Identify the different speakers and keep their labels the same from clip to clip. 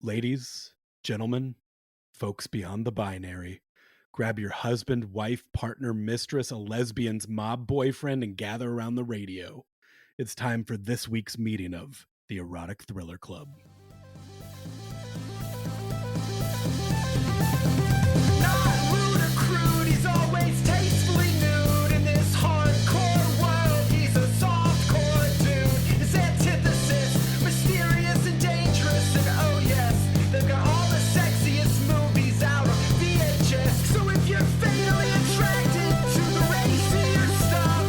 Speaker 1: Ladies, gentlemen, folks beyond the binary, grab your husband, wife, partner, mistress, a lesbian's mob boyfriend, and gather around the radio. It's time for this week's meeting of the Erotic Thriller Club.
Speaker 2: Not rude or crude, he's always tastefully nude. In this hardcore world, he's a softcore dude. His antithesis, mysterious and dangerous. And oh yes, they've got all the sexiest movies out on VHS. So if you're fatally attracted to the racier stuff,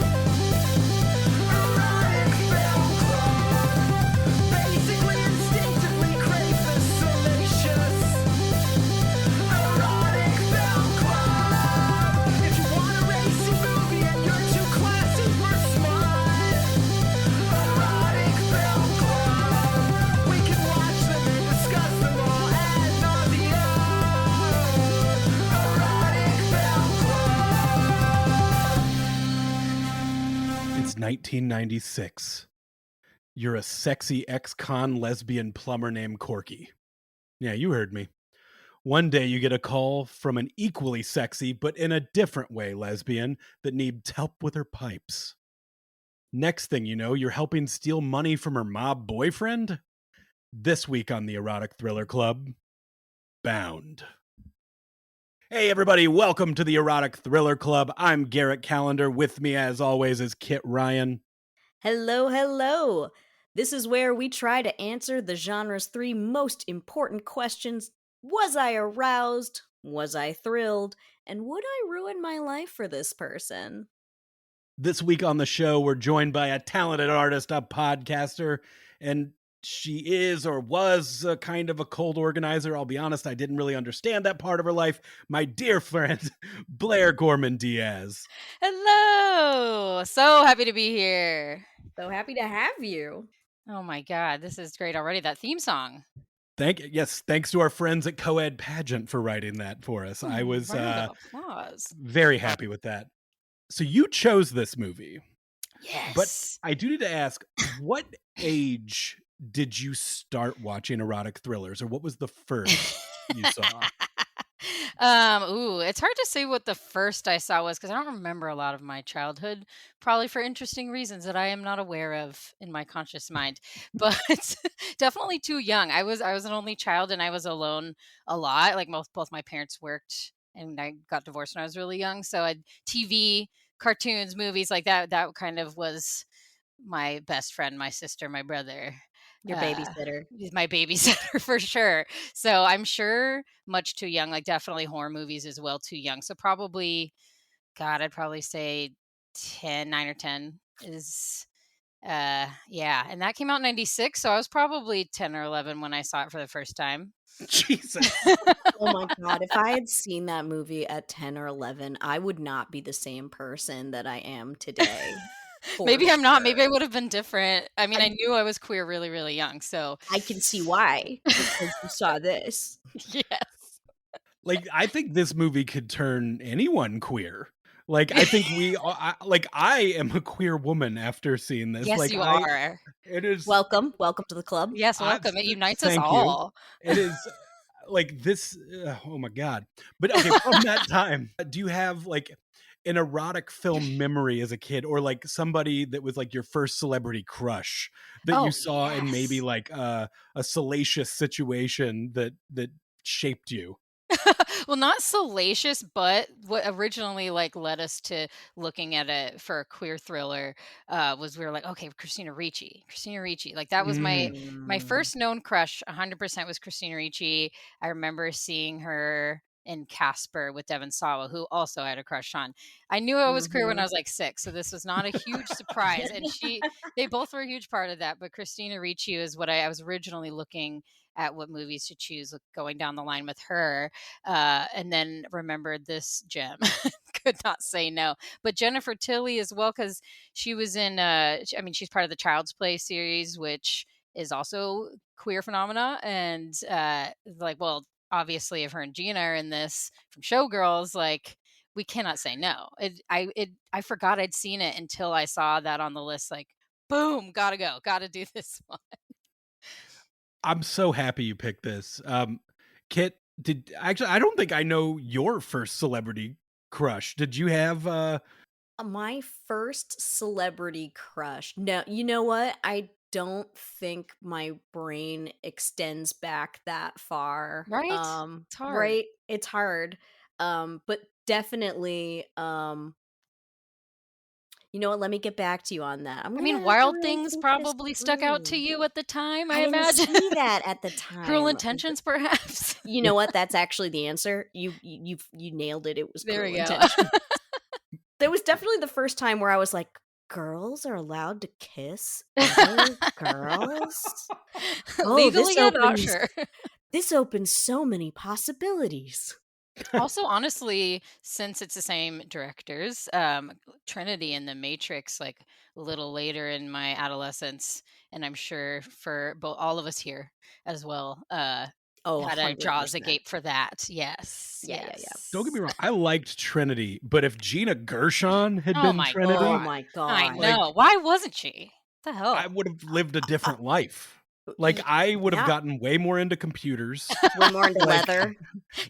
Speaker 2: Erotic Film Club basically instinctively crave the salacious. Erotic Film Club. If you want a racy movie and you're too classy for smut, Erotic Film Club. We can watch them and discuss them all ad nauseam. Erotic Film Club.
Speaker 1: It's 1996. You're a sexy ex-con lesbian plumber named Corky. Yeah, you heard me. One day you get a call from an equally sexy, but in a different way, lesbian that needs help with her pipes. Next thing you know, you're helping steal money from her mob boyfriend? This week on the Erotic Thriller Club, Bound. Hey everybody, welcome to the Erotic Thriller Club. I'm Garrett Callender. With me as always is Kit Ryan.
Speaker 3: Hello, hello. This is where we try to answer the genre's three most important questions. Was I aroused? Was I thrilled? And would I ruin my life for this person?
Speaker 1: This week on the show, we're joined by a talented artist, a podcaster, and she is or was a kind of a cold organizer. I'll be honest, I didn't really understand that part of her life. My dear friend, Blair Gorman-Diaz.
Speaker 4: Hello! So happy to be here.
Speaker 3: So happy to have you.
Speaker 4: Oh my God, this is great already. That theme song.
Speaker 1: Thanks to our friends at Coed Pageant for writing that for us. I was
Speaker 4: Round of applause.
Speaker 1: very happy with that. So you chose this movie,
Speaker 4: Yes.
Speaker 1: but I do need to ask, what age did you start watching erotic thrillers, or what was the first you saw?
Speaker 4: It's hard to say what the first I saw was because I don't remember a lot of my childhood, probably for interesting reasons that I am not aware of in my conscious mind. But definitely too young. I was an only child and I was alone a lot. Like both my parents worked and I got divorced when I was really young. So I TV, cartoons, movies like that kind of was my best friend, my sister, my brother.
Speaker 3: Your babysitter.
Speaker 4: He's my babysitter for sure. So I'm sure much too young, like definitely horror movies as well, too young. So probably, God, I'd probably say 9 or 10 is, yeah. And that came out in 96. So I was probably 10 or 11 when I saw it for the first time.
Speaker 1: Jesus.
Speaker 3: Oh my God, if I had seen that movie at 10 or 11, I would not be the same person that I am today.
Speaker 4: Maybe I'm not. Maybe I
Speaker 3: sure.
Speaker 4: would have been different. I mean, I knew I was queer really, really young. So
Speaker 3: I can see why, because you saw this.
Speaker 4: yes.
Speaker 1: Like, I think this movie could turn anyone queer. Like, I think I am a queer woman after seeing this.
Speaker 4: Yes,
Speaker 1: Like,
Speaker 4: you are.
Speaker 1: it is.
Speaker 3: Welcome to the club.
Speaker 4: Yes, welcome. It unites us
Speaker 1: Thank you.
Speaker 4: all.
Speaker 1: It is like this. Oh my God. But okay, from that time, do you have like an erotic film memory as a kid, or like somebody that was like your first celebrity crush that you
Speaker 3: Oh,
Speaker 1: saw in maybe
Speaker 3: yes.
Speaker 1: like a salacious situation that shaped you?
Speaker 4: Well, not salacious, but what originally like led us to looking at it for a queer thriller was we were like, okay, Christina Ricci. Like that was my
Speaker 3: Mm.
Speaker 4: first known crush. 100% was Christina Ricci. I remember seeing her in Casper with Devon Sawa, who also I had a crush on. I knew I was queer when I
Speaker 3: Mhm.
Speaker 4: was like 6, so this was not a huge surprise. And they both were a huge part of that. But Christina Ricci is what I was originally looking at what movies to choose going down the line with her, and then remembered this gem. Could not say no. But Jennifer Tilly as well, because she was in, I mean, she's part of the Child's Play series, which is also queer phenomena. And like, well, obviously, if her and Gina are in this from Showgirls, like, we cannot say no. I forgot I'd seen it until I saw that on the list. Like, boom, gotta go, gotta do this one.
Speaker 1: I'm so happy you picked this. Kit, I don't think I know your first celebrity crush. Did you have
Speaker 3: My first celebrity crush. No, you know what? I don't think my brain extends back that far.
Speaker 4: Right? It's hard.
Speaker 3: Right? It's hard. But definitely, you know what? Let me get back to you on that. I'm
Speaker 4: I
Speaker 3: gonna
Speaker 4: mean,
Speaker 3: have to
Speaker 4: Wild
Speaker 3: really
Speaker 4: Things
Speaker 3: think this
Speaker 4: probably stuck out to
Speaker 3: through.
Speaker 4: you at the time, I
Speaker 3: I didn't
Speaker 4: imagine.
Speaker 3: see that at the
Speaker 4: Cruel
Speaker 3: time.
Speaker 4: Intentions, perhaps?
Speaker 3: You know what? That's actually the answer. You nailed it. It was
Speaker 4: There we
Speaker 3: Cruel
Speaker 4: go.
Speaker 3: Intentions. That was definitely the first time where I was like, girls are allowed to kiss other girls? Oh,
Speaker 4: Legally, I'm not sure.
Speaker 3: this opens so many possibilities.
Speaker 4: Also, honestly, since it's the same directors, Trinity and The Matrix, like a little later in my adolescence, and I'm sure for all of us here as well,
Speaker 3: Oh,
Speaker 4: had a jaws
Speaker 3: 100%.
Speaker 4: agape for that. Yes,
Speaker 3: Yeah.
Speaker 1: don't get me
Speaker 4: yes.
Speaker 1: wrong, I liked Trinity, but if Gina Gershon had
Speaker 4: Oh
Speaker 1: been
Speaker 4: my
Speaker 3: Oh
Speaker 1: Trinity,
Speaker 4: god,
Speaker 3: my
Speaker 4: I
Speaker 3: god.
Speaker 1: like
Speaker 4: know. Why wasn't she? What the
Speaker 1: I
Speaker 4: hell?
Speaker 1: would have lived a
Speaker 3: Uh,
Speaker 1: different life. Like I would have
Speaker 3: yeah,
Speaker 1: gotten way more into computers,
Speaker 3: way more into
Speaker 1: like
Speaker 3: leather.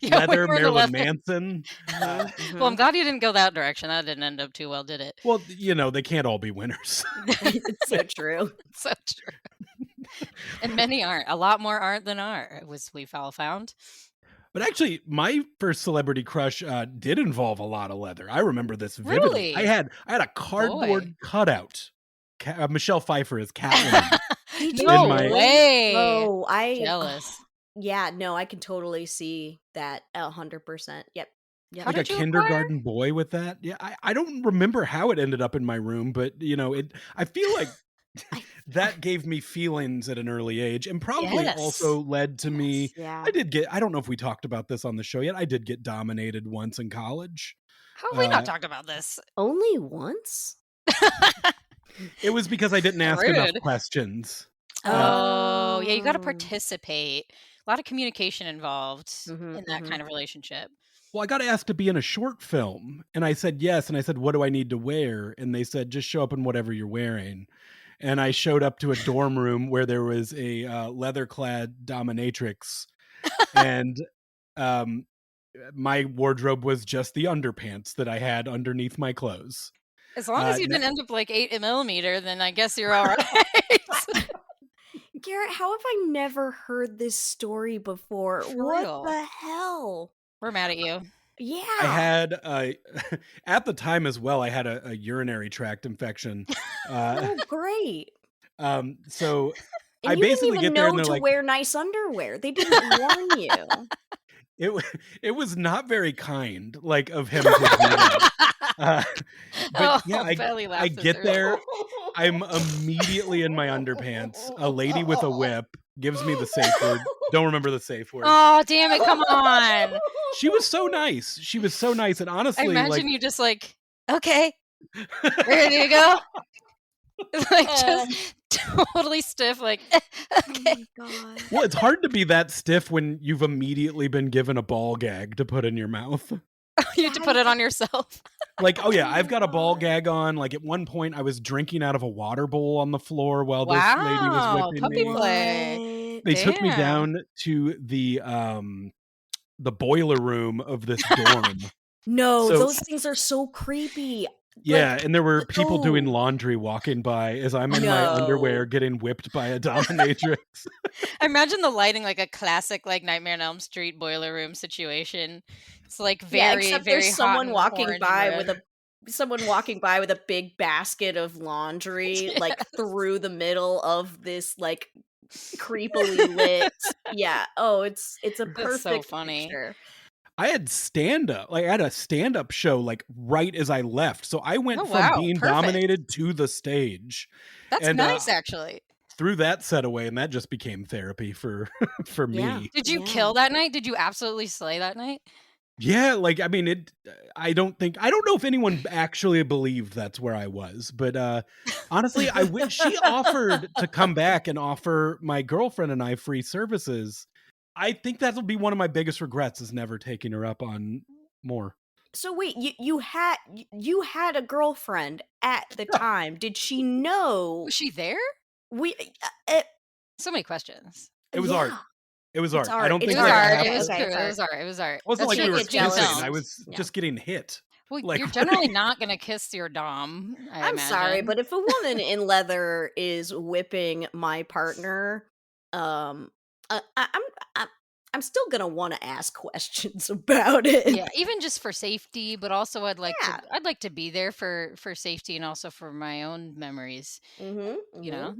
Speaker 4: Yeah, way
Speaker 1: leather,
Speaker 4: more into
Speaker 1: Marilyn
Speaker 4: leather.
Speaker 1: Manson.
Speaker 3: Hmm
Speaker 4: Well, I'm
Speaker 3: hmm
Speaker 4: glad you didn't go that direction. That didn't end up too well, did it?
Speaker 1: Well, they can't all be winners.
Speaker 3: It's so true.
Speaker 4: So true. And many aren't. A lot more aren't than are, was we've all found.
Speaker 1: But actually, my first celebrity crush did involve a lot of leather. I remember this vividly. I
Speaker 4: Really?
Speaker 1: had a
Speaker 4: Boy.
Speaker 1: cardboard cutout. Michelle Pfeiffer as Catwoman
Speaker 3: Did you
Speaker 1: in
Speaker 4: No
Speaker 1: my
Speaker 3: really?
Speaker 4: way.
Speaker 3: Oh,
Speaker 4: Jealous.
Speaker 3: yeah, no, I can totally see that 100%. Yep. Yep.
Speaker 4: How
Speaker 1: like a
Speaker 4: did you acquire?
Speaker 1: kindergarten boy with that. Yeah, I don't remember how it ended up in my room, but I feel like
Speaker 3: I
Speaker 1: that gave me feelings at an early age and probably
Speaker 4: Yes.
Speaker 1: also led to me.
Speaker 4: Yes.
Speaker 3: yeah.
Speaker 1: I don't know if we talked about this on the show yet. I did get dominated once in college.
Speaker 4: How have we not
Speaker 1: Uh,
Speaker 4: talked about this?
Speaker 3: Only once?
Speaker 1: it was because I didn't ask enough
Speaker 4: Rude.
Speaker 1: questions. Uh,
Speaker 4: Oh, yeah, you gotta
Speaker 3: Oh.
Speaker 4: participate. A lot of communication involved
Speaker 3: Mhm,
Speaker 4: in that
Speaker 3: mhm.
Speaker 4: kind of relationship.
Speaker 1: well, I got asked to be in a short film, and I said yes. And I said, "What do I need to wear?" And they said, "Just show up in whatever you're wearing." And I showed up to a dorm room where there was a leather-clad dominatrix, and um, my wardrobe was just the underpants that I had underneath my clothes.
Speaker 4: As long as you
Speaker 1: Now,
Speaker 4: didn't end up like 8mm, then I guess you're all right.
Speaker 3: Garrett, how have I never heard this story before?
Speaker 4: For
Speaker 3: What
Speaker 4: real.
Speaker 3: the hell?
Speaker 4: We're mad at you.
Speaker 1: I
Speaker 3: Yeah.
Speaker 1: had at the time as well. I had a urinary tract infection. Uh,
Speaker 3: Oh, great.
Speaker 1: so I
Speaker 3: And you didn't
Speaker 1: basically
Speaker 3: even
Speaker 1: get there, and
Speaker 3: know
Speaker 1: they're
Speaker 3: to
Speaker 1: like,
Speaker 3: wear nice underwear. They didn't warn you.
Speaker 1: it wa it was not very kind, like, of him to do that. Uh, but yeah,
Speaker 4: Oh, belly
Speaker 1: I
Speaker 4: laughs is
Speaker 1: get
Speaker 4: real.
Speaker 1: there, I'm immediately in my underpants. A lady with a whip gives me the safe word. Don't remember the safe word.
Speaker 4: Oh, damn it, come on.
Speaker 1: She was so nice. She was so nice, and
Speaker 4: I
Speaker 1: honestly, like,
Speaker 4: imagine you just like, "Okay, ready to go?" Like,
Speaker 3: Oh
Speaker 4: just totally stiff, like, "Okay."
Speaker 3: my god.
Speaker 1: well, it's hard to be that stiff when you've immediately been given a ball gag to put in your mouth.
Speaker 4: You had to put it on yourself.
Speaker 1: Like, oh
Speaker 3: Oh
Speaker 1: yeah,
Speaker 3: my
Speaker 1: I've got a ball
Speaker 3: god.
Speaker 1: gag on. Like at one point, I was drinking out of a water bowl on the floor while this lady was
Speaker 4: Wow,
Speaker 1: whipping
Speaker 4: puppy
Speaker 1: me.
Speaker 4: play.
Speaker 3: What?
Speaker 1: They took me
Speaker 4: Damn.
Speaker 1: down to the boiler room of this dorm.
Speaker 3: No,
Speaker 1: So
Speaker 3: those things are so creepy.
Speaker 1: yeah,
Speaker 3: Like,
Speaker 1: and there were people doing
Speaker 3: oh,
Speaker 1: laundry walking by as I'm in my underwear
Speaker 3: no.
Speaker 1: getting whipped by a dominatrix.
Speaker 4: I imagine the lighting like a classic, like, Nightmare on Elm Street boiler room situation. It's, like,
Speaker 3: Yeah,
Speaker 4: very,
Speaker 3: except there's
Speaker 4: very hot and orange and red.
Speaker 3: someone walking by with a big basket of laundry, like,
Speaker 4: Yes.
Speaker 3: through the middle of this, like, creepily lit. Yeah. Oh, it's a
Speaker 4: That's so
Speaker 3: perfect
Speaker 4: funny.
Speaker 3: picture.
Speaker 1: I had stand up, like I had a stand up show like right as I left. So I
Speaker 4: Oh,
Speaker 1: went from
Speaker 4: wow,
Speaker 1: being
Speaker 4: perfect.
Speaker 1: dominated to the stage.
Speaker 4: That's
Speaker 1: And
Speaker 4: nice, actually.
Speaker 1: threw that set away, and that just became therapy for for
Speaker 3: Yeah.
Speaker 1: me.
Speaker 4: Did you
Speaker 3: Yeah.
Speaker 4: kill that night? Did you absolutely slay that night?
Speaker 1: Yeah, like I mean I don't know if anyone actually believed that's where I was, but honestly, I wish she offered to come back and offer my girlfriend and I free services. I think that'll be one of my biggest regrets is never taking her up on more.
Speaker 3: So wait, you had a girlfriend at the
Speaker 1: Yeah.
Speaker 3: time. Did she know
Speaker 4: Was she there?
Speaker 3: we uh, uh,
Speaker 4: So many questions.
Speaker 1: It was art.
Speaker 3: Yeah,
Speaker 1: It was
Speaker 3: it's
Speaker 1: art. I
Speaker 3: art.
Speaker 1: don't
Speaker 3: It
Speaker 4: It
Speaker 1: think
Speaker 3: is
Speaker 4: was
Speaker 1: like
Speaker 3: art.
Speaker 4: art.
Speaker 1: half
Speaker 4: It
Speaker 3: Okay,
Speaker 4: was
Speaker 1: the
Speaker 3: okay,
Speaker 4: true.
Speaker 3: it's
Speaker 4: It
Speaker 3: art.
Speaker 4: was art. It was art.
Speaker 1: it wasn't
Speaker 4: That's
Speaker 1: like
Speaker 3: You
Speaker 1: we
Speaker 3: can't
Speaker 1: were
Speaker 3: get jealous.
Speaker 1: kissing. I
Speaker 4: film.
Speaker 1: was
Speaker 3: Yeah.
Speaker 1: just getting hit.
Speaker 4: Well,
Speaker 1: Like
Speaker 4: you're generally not going to kiss your dom, I
Speaker 3: I'm sorry,
Speaker 4: imagine.
Speaker 3: but if a woman in leather is whipping my partner, um, I'm I'm still gonna want to ask questions about it.
Speaker 4: Yeah, even just for safety, but also
Speaker 3: Yeah.
Speaker 4: I'd like to be there for safety and also for my own memories,
Speaker 3: Mm-hmm.
Speaker 4: you
Speaker 3: Mm-hmm.
Speaker 4: know?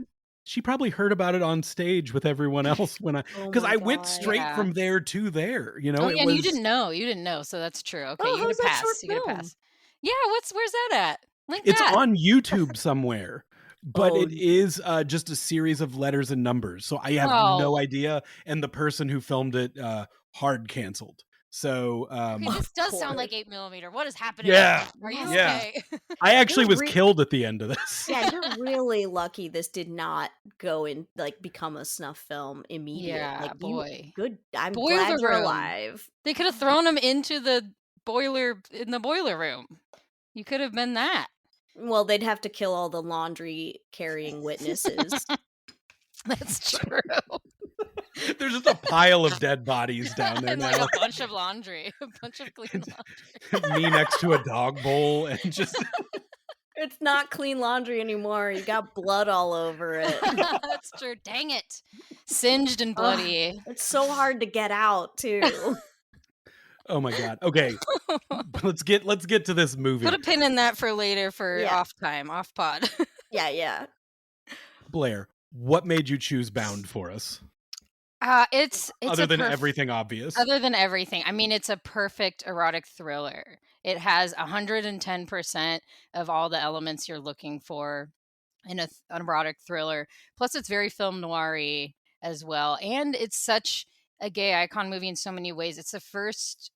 Speaker 1: she probably heard about it on stage with everyone else when
Speaker 3: Oh
Speaker 1: because
Speaker 3: my
Speaker 1: I went
Speaker 3: god.
Speaker 1: straight
Speaker 4: Yeah.
Speaker 1: from there to there. You know,
Speaker 4: Oh,
Speaker 1: it
Speaker 4: yeah, and you
Speaker 1: was
Speaker 4: didn't know. You didn't know, so that's true. Okay,
Speaker 3: Oh,
Speaker 4: you get a
Speaker 3: how's that short
Speaker 4: pass. You get a
Speaker 3: film?
Speaker 4: pass. Yeah, where's that at? Link
Speaker 1: it's
Speaker 4: that.
Speaker 1: on YouTube somewhere, but
Speaker 3: Oh,
Speaker 1: it is just a series of letters and numbers. So I have no
Speaker 4: Oh,
Speaker 1: idea. And the person who filmed it hard canceled. So
Speaker 4: okay,
Speaker 3: of
Speaker 4: this does sound
Speaker 3: course.
Speaker 4: like 8mm. What is happening?
Speaker 1: yeah,
Speaker 4: Are you
Speaker 3: Wow.
Speaker 1: yeah.
Speaker 4: okay?
Speaker 1: I actually
Speaker 3: You're
Speaker 1: was killed at the end of this.
Speaker 3: yeah, you're really lucky this did not go in like become a snuff film immediate.
Speaker 4: Yeah,
Speaker 3: Like you
Speaker 4: boy.
Speaker 3: good. I'm
Speaker 4: Boiler
Speaker 3: glad you're
Speaker 4: room.
Speaker 3: alive.
Speaker 4: They could have thrown him into the boiler room. You could have been that.
Speaker 3: Well, they'd have to kill all the laundry carrying witnesses.
Speaker 4: That's true.
Speaker 1: There's just a pile of dead bodies down there
Speaker 4: And like
Speaker 1: now.
Speaker 4: a bunch of laundry, a bunch of clean laundry.
Speaker 1: Me next to a dog bowl and just
Speaker 3: It's not clean laundry anymore. You got blood all over it.
Speaker 4: That's true. Dang it. Singed and
Speaker 3: Ugh,
Speaker 4: bloody.
Speaker 3: it's so hard to get out too.
Speaker 1: oh my god. Okay, let's get to this movie.
Speaker 4: Put a pin in that for later for
Speaker 3: Yeah.
Speaker 4: off pod.
Speaker 3: Yeah.
Speaker 1: Blair, what made you choose Bound for us?
Speaker 4: It's
Speaker 1: Other
Speaker 4: a
Speaker 1: than everything obvious.
Speaker 4: Other than everything. I mean, it's a perfect erotic thriller. It has 110% of all the elements you're looking for in an erotic thriller. Plus, it's very film noir-y as well. And it's such a gay icon movie in so many ways. It's the first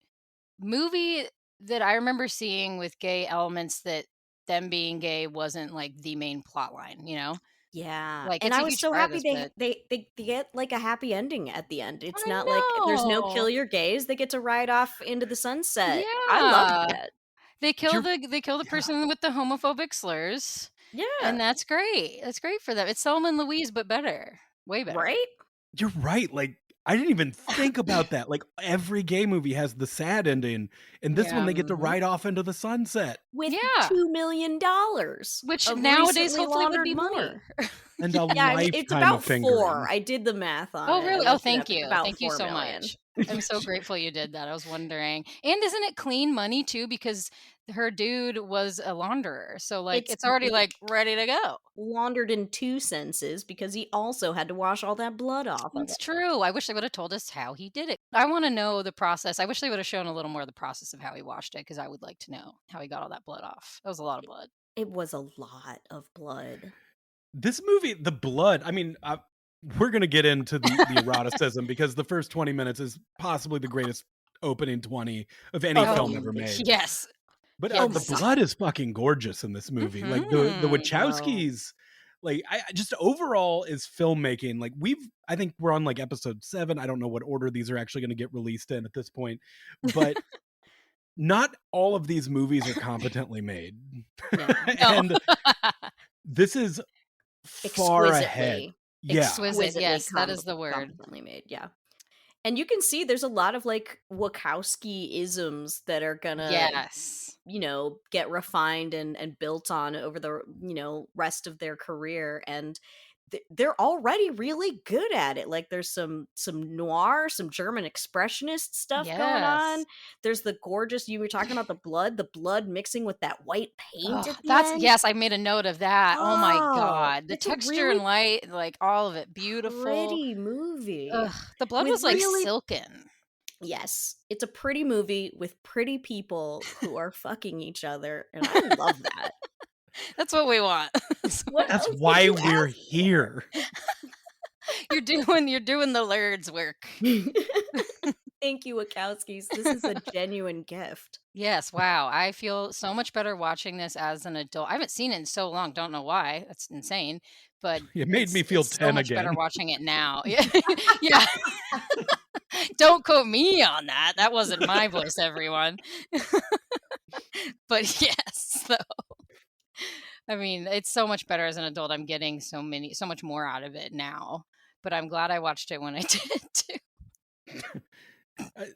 Speaker 4: movie that I remember seeing with gay elements that them being gay wasn't like the main plot line, you know?
Speaker 3: Yeah.
Speaker 4: Like,
Speaker 3: And
Speaker 4: it's
Speaker 3: I
Speaker 4: a
Speaker 3: was
Speaker 4: huge
Speaker 3: so
Speaker 4: part of
Speaker 3: happy
Speaker 4: this, but
Speaker 3: they get like a happy ending at the end. It's not like
Speaker 4: I
Speaker 3: there's no
Speaker 4: know.
Speaker 3: kill your gays. They get to ride off into the sunset. I
Speaker 4: Yeah.
Speaker 3: loved that.
Speaker 4: They kill
Speaker 1: You're-
Speaker 4: the person with the homophobic slurs.
Speaker 3: Yeah.
Speaker 4: And that's great. That's great for them. It's Selma and Louise, but better. Way better.
Speaker 3: Right?
Speaker 1: You're right. Like I didn't even think about that. Like every gay movie has the sad ending, and this one
Speaker 4: Yeah.
Speaker 1: they get to
Speaker 3: Mhm.
Speaker 1: ride off into the sunset
Speaker 3: With
Speaker 4: Yeah.
Speaker 3: $2 million.
Speaker 4: Which
Speaker 3: of
Speaker 4: nowadays
Speaker 3: recently
Speaker 4: hopefully would
Speaker 3: laundered
Speaker 4: be
Speaker 3: money.
Speaker 4: more.
Speaker 1: and a
Speaker 3: Yeah,
Speaker 1: lifetime
Speaker 3: it's about
Speaker 1: of fingering.
Speaker 3: 4. I did the math on it.
Speaker 4: Oh, really?
Speaker 3: I
Speaker 4: Oh,
Speaker 3: looked it
Speaker 4: thank
Speaker 3: up.
Speaker 4: you.
Speaker 3: About
Speaker 4: Thank you
Speaker 3: 4
Speaker 4: so
Speaker 3: million.
Speaker 4: much. I'm so grateful you did that. I was wondering. And isn't it clean money too? Because her dude was a launderer. So like
Speaker 3: It's
Speaker 4: it's already like ready to go.
Speaker 3: laundered in 2 senses because he also had to wash all that blood off of
Speaker 4: It's
Speaker 3: it.
Speaker 4: true. I wish they would have told us how he did it. I want to know the process. I wish they would have shown a little more of the process of how he washed it because I would like to know how he got all that blood off. That was a lot of blood.
Speaker 3: It was a lot of blood.
Speaker 1: This movie, the blood. I mean, we're gonna get into the eroticism because the first 20 minutes is possibly the greatest opening 20 of any
Speaker 3: Oh,
Speaker 1: film ever made.
Speaker 4: Yes.
Speaker 1: But
Speaker 4: Yes.
Speaker 1: the blood is fucking gorgeous in this movie. Like the
Speaker 4: Mhm.
Speaker 1: Wachowskis, like I just overall is filmmaking. Like I think we're on like episode 7. I don't know what order these are actually going to get released in at this point, but not all of these movies are competently made,
Speaker 3: No.
Speaker 1: and this is far ahead.
Speaker 3: Exquisitely.
Speaker 1: Yeah,
Speaker 4: Exquisite. Yes, that is the word.
Speaker 3: Competently made, yeah. And you can see there's a lot of like Wachowski isms that are gonna
Speaker 4: Yes.
Speaker 3: get refined and built on over the rest of their career, and they're already really good at it. Like there's some noir, some German expressionist stuff going on.
Speaker 4: Yes.
Speaker 3: There's the gorgeous, you were talking about the blood mixing with that white paint at the
Speaker 4: That's
Speaker 3: end.
Speaker 4: yes, I made a note of that. Oh my
Speaker 3: Oh,
Speaker 4: god. The
Speaker 3: it's a
Speaker 4: texture
Speaker 3: really
Speaker 4: and light, like all of it, beautiful.
Speaker 3: pretty movie.
Speaker 4: Ugh, the blood
Speaker 3: with
Speaker 4: was like
Speaker 3: really-
Speaker 4: silken.
Speaker 3: Yes, it's a pretty movie with pretty people who are fucking each other, and I love that.
Speaker 4: That's what we want.
Speaker 3: What
Speaker 1: that's
Speaker 3: else would
Speaker 1: why
Speaker 3: you
Speaker 1: we're
Speaker 3: ask
Speaker 1: here.
Speaker 4: you're doing the Lurd's work.
Speaker 3: Thank you, Wachowskis. This is a genuine gift.
Speaker 4: Yes, wow. I feel so much better watching this as an adult. I haven't seen it in so long, don't know why. That's insane. But
Speaker 1: It made me feel
Speaker 4: it's
Speaker 1: 10
Speaker 4: so much better
Speaker 1: again.
Speaker 4: watching it now. Yeah. Yeah. Don't quote me on that. That wasn't my voice, everyone. But yes, though. I mean, it's so much better as an adult. I'm getting so much more out of it now but I'm glad I watched it when I did too.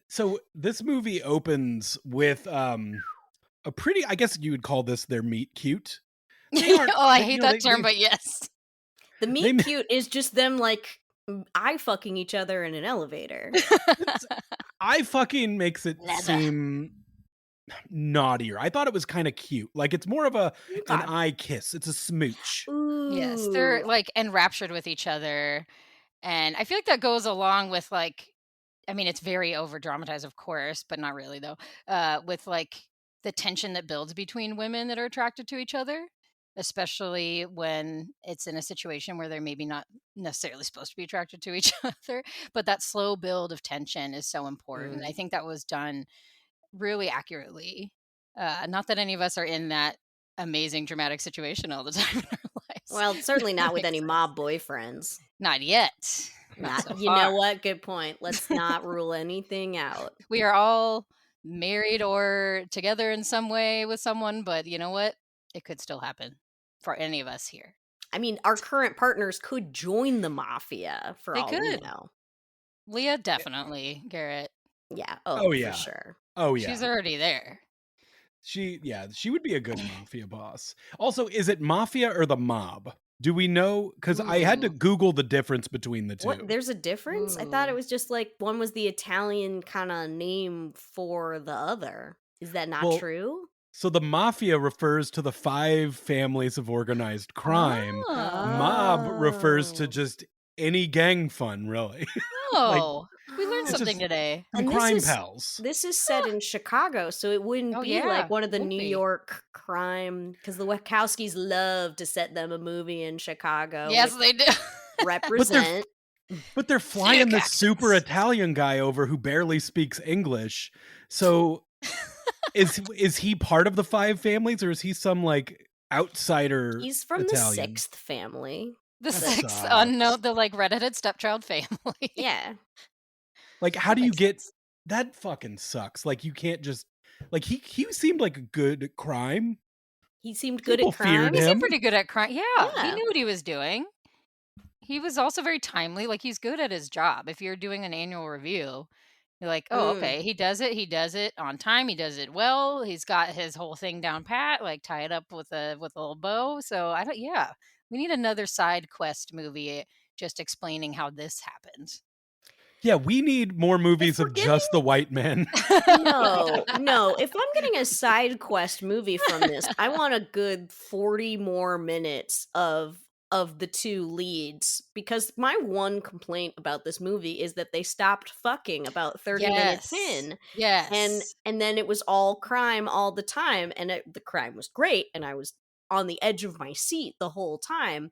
Speaker 1: So this movie opens with a pretty, I guess you would call this their meet cute.
Speaker 4: Oh, I hate that term, but yes.
Speaker 3: The meet cute is just them like eye fucking each other in an elevator.
Speaker 1: I fucking makes it seem naughtier. I thought it was kind of cute. Like it's more of an eye kiss. It's a smooch.
Speaker 3: Ooh.
Speaker 4: Yes, they're like enraptured with each other. And I feel like that goes along with like, I mean, it's very over dramatized, of course, but not really though. With like the tension that builds between women that are attracted to each other, especially when it's in a situation where they're maybe not necessarily supposed to be attracted to each other. But that slow build of tension is so important. I think that was done really accurately. Not that any of us are in that amazing dramatic situation all the time in our lives.
Speaker 3: Well, certainly not with any mob boyfriends.
Speaker 4: Not yet. Not so
Speaker 3: You
Speaker 4: far.
Speaker 3: know what? Good point. Let's not rule anything out.
Speaker 4: We are all married or together in some way with someone, but you know what? It could still happen for any of us here.
Speaker 3: I mean, our current partners could join the mafia for
Speaker 4: They
Speaker 3: all we
Speaker 4: could.
Speaker 3: know.
Speaker 4: Leah, definitely. Garrett.
Speaker 3: Yeah.
Speaker 1: Oh, yeah.
Speaker 3: For sure.
Speaker 1: Oh yeah.
Speaker 4: She's already there.
Speaker 1: She would be a good mafia boss. Also, is it mafia or the mob? Do we know? Because I had to Google the difference between the two.
Speaker 3: What? There's a difference? I thought it was just like one was the Italian kind of name for the other. Is that not true?
Speaker 1: So the mafia refers to the 5 families of organized crime. Mob refers to just any gang fun, really.
Speaker 4: Oh, we learned something today.
Speaker 1: And crime pals.
Speaker 3: This is set in Chicago, so it wouldn't be like one of the New York crime, because the Wachowskis love to set them a movie in Chicago.
Speaker 4: Yes, they do.
Speaker 3: Represent.
Speaker 1: But they're flying this super Italian guy over who barely speaks English. So is he part of the 5 families, or is he some like outsider?
Speaker 3: He's from
Speaker 1: Italian?
Speaker 3: the 6th family.
Speaker 4: The 6th unknown, the like redheaded stepchild family.
Speaker 3: Yeah.
Speaker 1: Like, how do you get that? Fucking sucks. Like, you can't just like he seemed like a good crime.
Speaker 3: He seemed good
Speaker 1: People
Speaker 3: at crime.
Speaker 1: feared
Speaker 4: He
Speaker 1: him.
Speaker 4: seemed pretty good at crime. Yeah, he knew what he was doing. He was also very timely. Like, he's good at his job. If you're doing an annual review, you're like, oh, okay, he does it on time, he does it well, he's got his whole thing down pat, like tie it up with a little bow. So we need another side quest movie just explaining how this happened.
Speaker 1: Yeah, we need more movies of just the white men.
Speaker 3: No. If I'm getting a side quest movie from this, I want a good 40 more minutes of the 2 leads, because my one complaint about this movie is that they stopped fucking about 30 minutes in.
Speaker 4: Yes.
Speaker 3: And then it was all crime all the time, and the crime was great, and I was on the edge of my seat the whole time.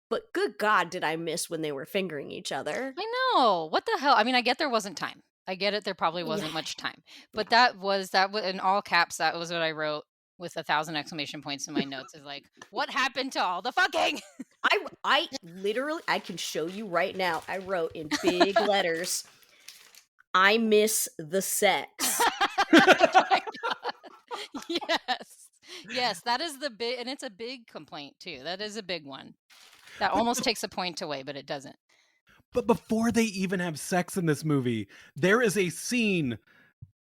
Speaker 3: But good God, did I miss when they were fingering each other?
Speaker 4: I know. What the hell? I mean, I get there wasn't time. I get it. There probably wasn't much time. But that was in all caps. That was what I wrote with 1,000 exclamation points in my notes. Is like, what happened to all the fucking?
Speaker 3: I literally, I can show you right now. I wrote in big letters, I miss the sex.
Speaker 4: Oh my God. Yes, that is the big, and it's a big complaint too. That is a big one. That almost takes a point away, but it doesn't.
Speaker 1: But before they even have sex in this movie, there is a scene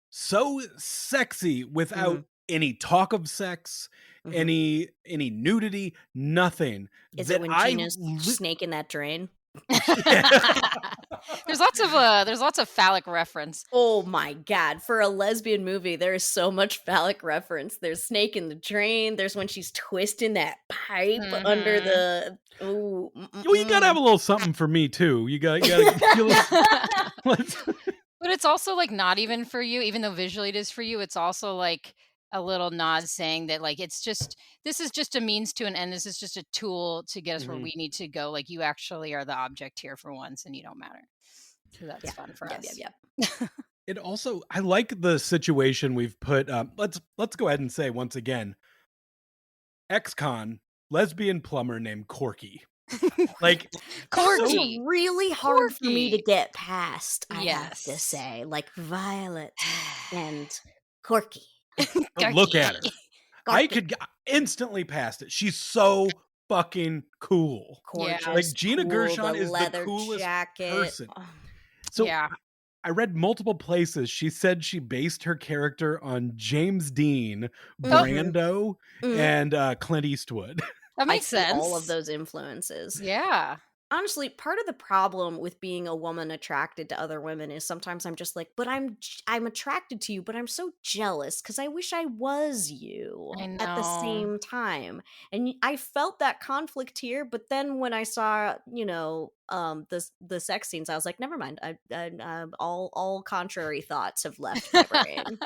Speaker 1: so sexy without any talk of sex, any nudity, nothing.
Speaker 3: Is it when Gina's snaking that drain?
Speaker 4: There's lots of phallic reference.
Speaker 3: Oh my God, for a lesbian movie there is so much phallic reference. There's snake in the drain, there's when she's twisting that pipe under the
Speaker 1: well, you gotta have a little something for me too. You gotta
Speaker 4: But it's also like not even for you, even though visually it is for you. It's also like a little nod saying that like this is just a means to an end. This is just a tool to get us where we need to go. Like, you actually are the object here for once, and you don't matter. So that's fun for us.
Speaker 1: It also, I like the situation we've put. Let's go ahead and say once again, ex-con lesbian plumber named Corky. Like,
Speaker 3: Corky, so really hard for me to get past. I have to say, like Violet and Corky.
Speaker 1: Look at her. I could instantly past it. She's so fucking cool.
Speaker 3: Gorgeous.
Speaker 1: Like Gina
Speaker 3: cool,
Speaker 1: Gershon
Speaker 3: the
Speaker 1: is the
Speaker 3: leather
Speaker 1: coolest
Speaker 3: jacket.
Speaker 1: person.
Speaker 3: Oh,
Speaker 1: So
Speaker 4: Yeah.
Speaker 1: I read multiple places. She said she based her character on James Dean,
Speaker 3: mhm,
Speaker 1: Brando,
Speaker 3: mhm.
Speaker 1: and Clint Eastwood.
Speaker 4: That
Speaker 3: I
Speaker 4: makes
Speaker 3: see all of
Speaker 4: sense.
Speaker 3: those influences.
Speaker 4: Yeah.
Speaker 3: Honestly, part of the problem with being a woman attracted to other women is sometimes I'm just like, but I'm attracted to you, but I'm so jealous because I wish I was you
Speaker 4: I
Speaker 3: at the
Speaker 4: know.
Speaker 3: same time. And I felt that conflict here, but then when I saw, the sex scenes, I was like, never mind. All contrary thoughts have left my brain.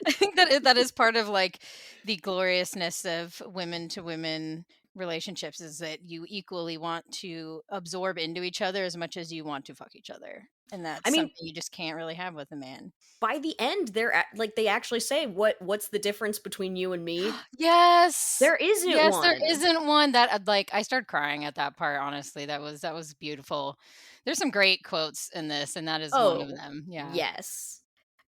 Speaker 4: I think that is part of like the gloriousness of women to women relationships is that you equally want to absorb into each other as much as you want to fuck each other. And
Speaker 3: I
Speaker 4: that's
Speaker 3: mean,
Speaker 4: something you just can't really have with a man.
Speaker 3: by the end, like they actually say, what's the difference between you and me?
Speaker 4: Yes.
Speaker 3: There isn't
Speaker 4: Yes, there
Speaker 3: one.
Speaker 4: isn't one that like I started crying at that part, honestly. That was beautiful. There's some great quotes in this, and that is one of
Speaker 3: Oh,
Speaker 4: them. Yeah.
Speaker 3: yes.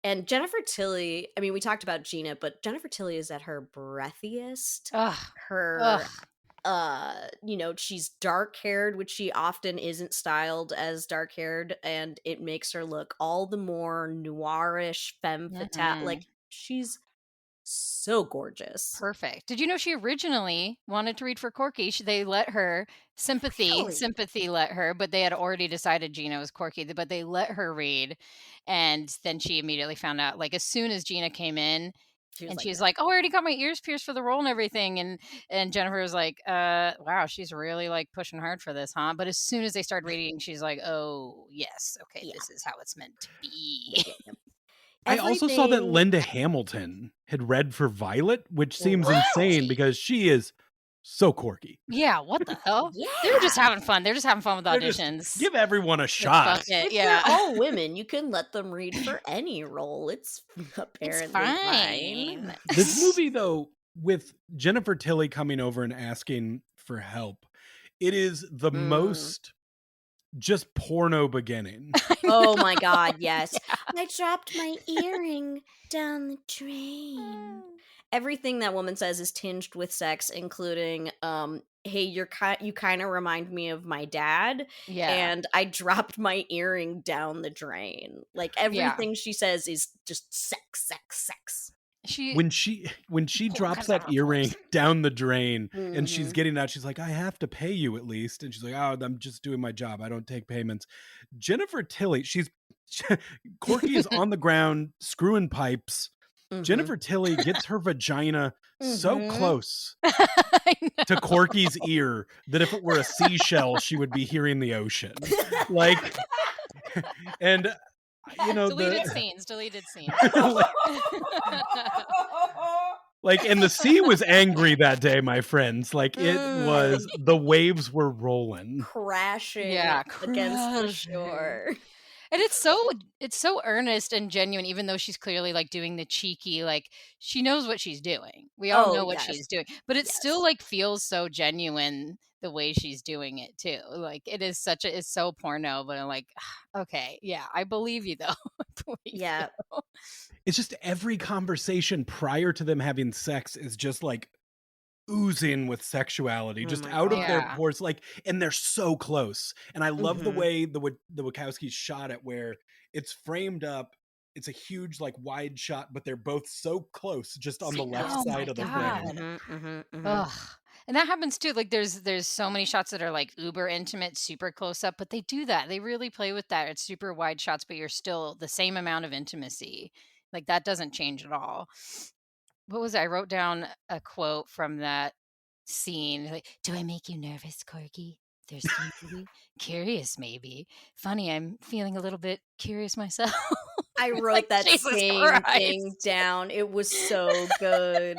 Speaker 3: And Jennifer Tilly, I mean, we talked about Gina, but Jennifer Tilly is at her breathiest.
Speaker 4: Ugh.
Speaker 3: Her,
Speaker 4: Ugh.
Speaker 3: she's dark haired, which she often isn't styled as dark haired, and it makes her look all the more noirish, femme fatale.
Speaker 4: Mhm.
Speaker 3: Like, she's so gorgeous.
Speaker 4: Perfect. Did you know she originally wanted to read for Corky? They let her
Speaker 3: Really?
Speaker 4: sympathy let her, but they had already decided Gina was Corky, but they let her read. And then she immediately found out, like as soon as Gina came in,
Speaker 3: She was
Speaker 4: and
Speaker 3: like,
Speaker 4: she's
Speaker 3: no.
Speaker 4: like, "Oh, I already got my ears pierced for the role and everything." And Jennifer was like, wow, she's really like pushing hard for this, huh?" But as soon as they started reading, she's like, "Oh, yes, okay,
Speaker 3: Yeah.
Speaker 4: this is how it's meant to
Speaker 3: Yep,
Speaker 4: be."
Speaker 3: yep, yep.
Speaker 1: I also saw that
Speaker 3: Everything.
Speaker 1: Linda Hamilton had read for Violet, which seems insane
Speaker 4: Really?
Speaker 1: because she is so quirky.
Speaker 4: Yeah, what the hell? They were just
Speaker 3: Yeah.
Speaker 4: having fun. They're just having fun with
Speaker 1: They're just
Speaker 4: auditions.
Speaker 1: give everyone a
Speaker 4: Like,
Speaker 1: shot.
Speaker 4: fuck it,
Speaker 3: If
Speaker 4: yeah.
Speaker 3: they're all women, you can let them read for any role. It's
Speaker 4: It's
Speaker 3: apparently fine.
Speaker 4: fine.
Speaker 1: This movie, though, with Jennifer Tilly coming over and asking for help, it is the
Speaker 3: Mm.
Speaker 1: most just porno beginning.
Speaker 3: Oh my god, yes.
Speaker 4: Yeah.
Speaker 3: I dropped my earring down the drain. Everything that woman says is tinged with sex, including hey, you kind of remind me of my dad,
Speaker 4: Yeah,
Speaker 3: and I dropped my earring down the drain. Like
Speaker 4: yeah.
Speaker 3: everything she says is just sex, sex, sex.
Speaker 4: She
Speaker 1: When she drops
Speaker 4: because of
Speaker 1: that
Speaker 4: her
Speaker 1: earring
Speaker 4: voice.
Speaker 1: down the drain and she's
Speaker 3: Mhm.
Speaker 1: getting out, she's like, "I have to pay you at least." And she's like, "Oh, I'm just doing my job. I don't take payments." Jennifer Tilly, she's Corky is on the ground screwing pipes.
Speaker 3: Mhm.
Speaker 1: Jennifer Tilly gets her vagina so
Speaker 3: Mhm.
Speaker 1: close
Speaker 4: I
Speaker 1: to
Speaker 4: know.
Speaker 1: Corky's ear that if it were a seashell, she would be hearing the ocean. Like, and
Speaker 4: Deleted scenes, deleted scenes.
Speaker 1: and the sea was angry that day, my friends. Like it was, the waves were rolling.
Speaker 3: Crashing
Speaker 4: Yeah,
Speaker 3: against the
Speaker 4: crashing.
Speaker 3: shore.
Speaker 4: And it's so earnest and genuine, even though she's clearly like doing the cheeky, like she knows what she's doing. We all know
Speaker 3: Oh,
Speaker 4: what
Speaker 3: yes.
Speaker 4: she's doing, but it still
Speaker 3: Yes.
Speaker 4: like feels so genuine the way she's doing it too. Like it's so porno, but I'm like, okay, yeah, I believe you though. I believe
Speaker 3: Yeah.
Speaker 4: you.
Speaker 1: It's just every conversation prior to them having sex is just like oozing with sexuality,
Speaker 3: Oh
Speaker 1: just
Speaker 3: my
Speaker 1: out of their
Speaker 4: Yeah.
Speaker 1: pores. Like, and they're so close. And I love the
Speaker 3: Mhm.
Speaker 1: way the Wachowskis shot it, where it's framed up. It's a huge like wide shot, but they're both so close, just on the left
Speaker 4: Oh my
Speaker 1: side of the
Speaker 4: god.
Speaker 1: frame.
Speaker 3: Mhm, mhm, mhm.
Speaker 4: Ugh. And that happens too. Like there's so many shots that are like uber intimate, super close up, but they do that. They really play with that. It's super wide shots, but you're still the same amount of intimacy. Like that doesn't change at all. What was it? I wrote down a quote from that scene. Like, do I make you nervous, Corgi? Thirsty maybe? Curious maybe? Funny, I'm feeling a little bit curious myself.
Speaker 3: I
Speaker 4: Like,
Speaker 3: wrote that
Speaker 4: Jesus
Speaker 3: same thing
Speaker 4: Christ.
Speaker 3: down. It was so good.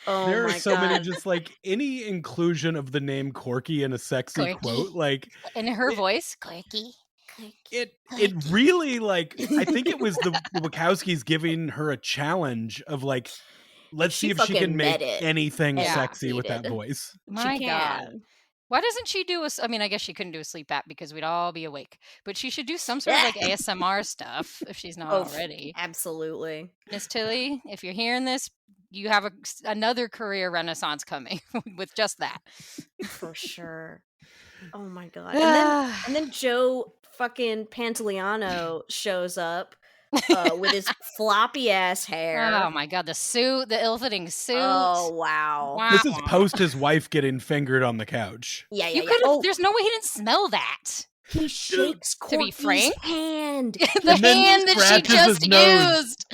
Speaker 3: Oh
Speaker 1: There are
Speaker 3: my
Speaker 1: so many,
Speaker 3: god.
Speaker 1: just like any inclusion of the name Corky in a sexy quote,
Speaker 4: Quirky.
Speaker 1: like
Speaker 4: In her
Speaker 1: it,
Speaker 4: voice, quirky.
Speaker 1: it really, like, I think it was the Wachowskis giving her a challenge of like, let's see
Speaker 3: She
Speaker 1: if she can
Speaker 3: fucking met
Speaker 1: make
Speaker 3: it
Speaker 1: anything
Speaker 3: and
Speaker 4: Yeah.
Speaker 1: sexy with that
Speaker 3: succeeded.
Speaker 1: voice.
Speaker 3: She
Speaker 4: My God.
Speaker 3: can.
Speaker 4: Why doesn't she do I mean, I guess she couldn't do a sleep app because we'd all be awake, but she should do some sort of like ASMR stuff if she's not
Speaker 3: Oh,
Speaker 4: already.
Speaker 3: absolutely.
Speaker 4: Miss Tilly, if you're hearing this, you have another career renaissance coming with just that.
Speaker 3: For sure. Oh my god. And then Joe fucking Pantoliano shows up with his floppy ass hair.
Speaker 4: Oh my god, the suit, the ill-fitting suit.
Speaker 3: Oh wow.
Speaker 4: Wah,
Speaker 1: This is
Speaker 4: wah.
Speaker 1: post his wife getting fingered on the couch.
Speaker 3: Yeah,
Speaker 4: You
Speaker 3: yeah, yeah.
Speaker 4: could have.
Speaker 3: Oh,
Speaker 4: There's no way he didn't smell that.
Speaker 3: he shakes
Speaker 4: to be
Speaker 3: Corky's
Speaker 4: frank,
Speaker 3: hand.
Speaker 4: the
Speaker 1: And then
Speaker 4: hand that she
Speaker 1: scratches his
Speaker 4: just
Speaker 1: nose.
Speaker 4: used.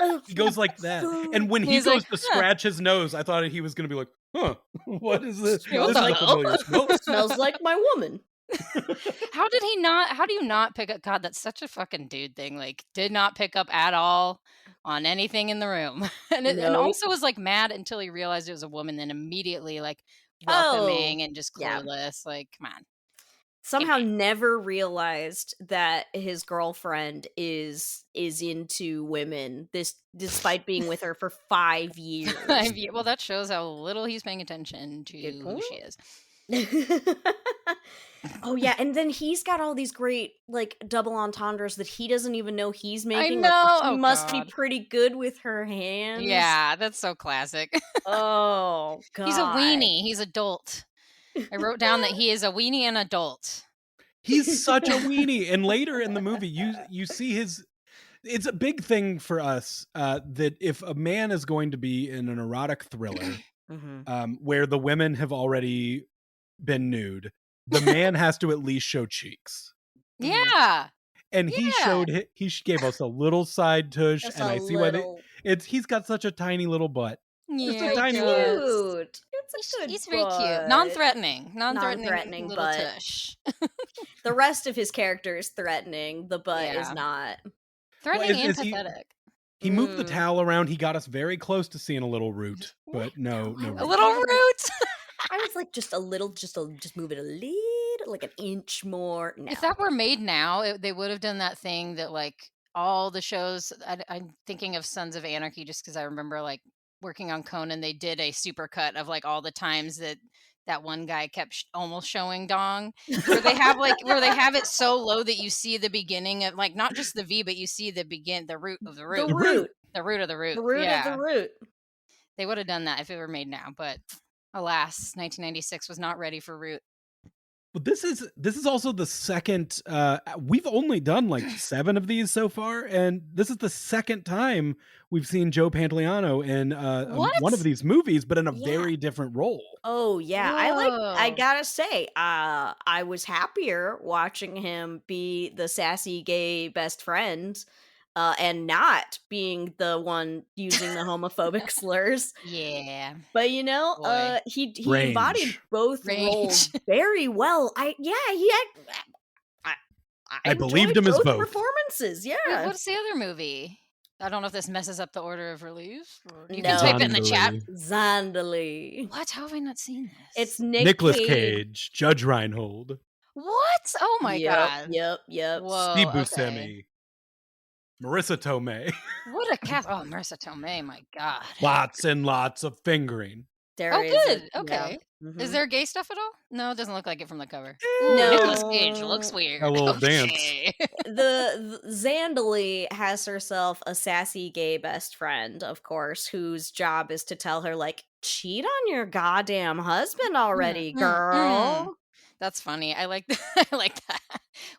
Speaker 3: Oh,
Speaker 1: He goes like that. And when he
Speaker 4: He's
Speaker 1: goes
Speaker 4: like,
Speaker 1: to scratch his nose, I thought he was going to be like, huh, what is this?
Speaker 4: What
Speaker 1: This
Speaker 4: the
Speaker 1: is a
Speaker 4: hell?
Speaker 1: familiar smell.
Speaker 3: smells like my woman.
Speaker 4: How did he not? How do you not pick up? God, that's such a fucking dude thing. Like, did not pick up at all on anything in the room, and
Speaker 3: Nope.
Speaker 4: also was like mad until he realized it was a woman. Then immediately like
Speaker 3: Oh,
Speaker 4: welcoming and just
Speaker 3: yeah.
Speaker 4: clueless. Like, come on.
Speaker 3: Somehow never realized that his girlfriend is into women. This despite being with her for 5 years.
Speaker 4: Well, that shows how little he's paying attention to
Speaker 3: Good
Speaker 4: who
Speaker 3: point.
Speaker 4: she is.
Speaker 3: Oh yeah, and then he's got all these great like double entendres that he doesn't even know he's
Speaker 4: I
Speaker 3: making.
Speaker 4: know.
Speaker 3: Like, she
Speaker 4: Oh,
Speaker 3: must be
Speaker 4: God.
Speaker 3: pretty good with her hands.
Speaker 4: Yeah, that's so classic.
Speaker 3: Oh god.
Speaker 4: He's a weenie. He's adult. I wrote down that he is a weenie and adult.
Speaker 1: He's such a weenie. And later in the movie, you see his. It's a big thing for us that if a man is going to be in an erotic thriller where the women have already been nude, the man has to at least show cheeks.
Speaker 4: Yeah.
Speaker 1: And he gave us a little side tush,
Speaker 3: Just
Speaker 1: and
Speaker 3: a
Speaker 1: I see why
Speaker 3: little.
Speaker 1: he's got such a tiny little butt. Just
Speaker 4: Yeah,
Speaker 1: a tiny
Speaker 4: he
Speaker 1: little.
Speaker 4: does.
Speaker 3: Cute. It's a good
Speaker 4: He's very cute.
Speaker 3: butt.
Speaker 4: Non-threatening
Speaker 3: Non-threatening
Speaker 4: little
Speaker 3: butt.
Speaker 4: tush.
Speaker 3: The rest of his character is threatening. The butt is
Speaker 4: Yeah.
Speaker 3: not.
Speaker 4: Threatening and
Speaker 1: is he-
Speaker 4: pathetic.
Speaker 1: He moved the towel around. He got us very close to seeing a little root, but no
Speaker 4: A
Speaker 1: root.
Speaker 4: little root.
Speaker 3: I was like, just move it a little, like an inch more. No.
Speaker 4: If that were made now, they would have done that thing that like all the shows. I'm thinking of Sons of Anarchy just because I remember like working on Conan. They did a supercut of like all the times that one guy kept almost showing dong, where they have it so low that you see the beginning of like not just the V, but you see the root of the root.
Speaker 3: The root.
Speaker 4: The root of the root.
Speaker 3: The root of the root.
Speaker 4: They would have done that if it were made now, but alas, 1996 was not ready for root.
Speaker 1: But this is also the second. We've only done like 7 of these so far, and this is the second time we've seen Joe Pantoliano in one of these movies, but in a very different role.
Speaker 3: Oh yeah, I
Speaker 4: Whoa.
Speaker 3: gotta say, I was happier watching him be the sassy gay best friend, and not being the one using the homophobic slurs.
Speaker 4: Yeah.
Speaker 3: But you know,
Speaker 4: Boy.
Speaker 3: he
Speaker 1: Range.
Speaker 3: embodied both roles very well. I
Speaker 1: believed
Speaker 3: enjoyed
Speaker 1: him as both.
Speaker 3: performances. Yeah,
Speaker 4: What's the other movie? I don't know if this messes up the order of release. You
Speaker 3: No.
Speaker 4: can type it in the chat.
Speaker 3: Zandali.
Speaker 4: What? How have I not seen this?
Speaker 3: It's Nick
Speaker 1: Nicolas
Speaker 3: Cage.
Speaker 1: Cage, Judge Reinhold,
Speaker 4: What? Oh my god.
Speaker 3: Yep.
Speaker 4: Whoa.
Speaker 1: Steve
Speaker 4: okay.
Speaker 1: Buscemi, Marissa Tomei.
Speaker 4: What a cast. Oh, Marissa Tomei. My god.
Speaker 1: Lots and lots of fingering.
Speaker 3: There
Speaker 4: Oh,
Speaker 3: is
Speaker 4: good.
Speaker 3: yeah.
Speaker 4: Okay.
Speaker 3: Mhm.
Speaker 4: Is there gay stuff at all? No, it doesn't look like it from the cover.
Speaker 3: No.
Speaker 4: Nicolas Cage looks weird.
Speaker 1: A little dance.
Speaker 4: Okay.
Speaker 3: the Zandali has herself a sassy gay best friend, of course, whose job is to tell her like, cheat on your goddamn husband already, girl.
Speaker 4: That's funny. I like that. I like that.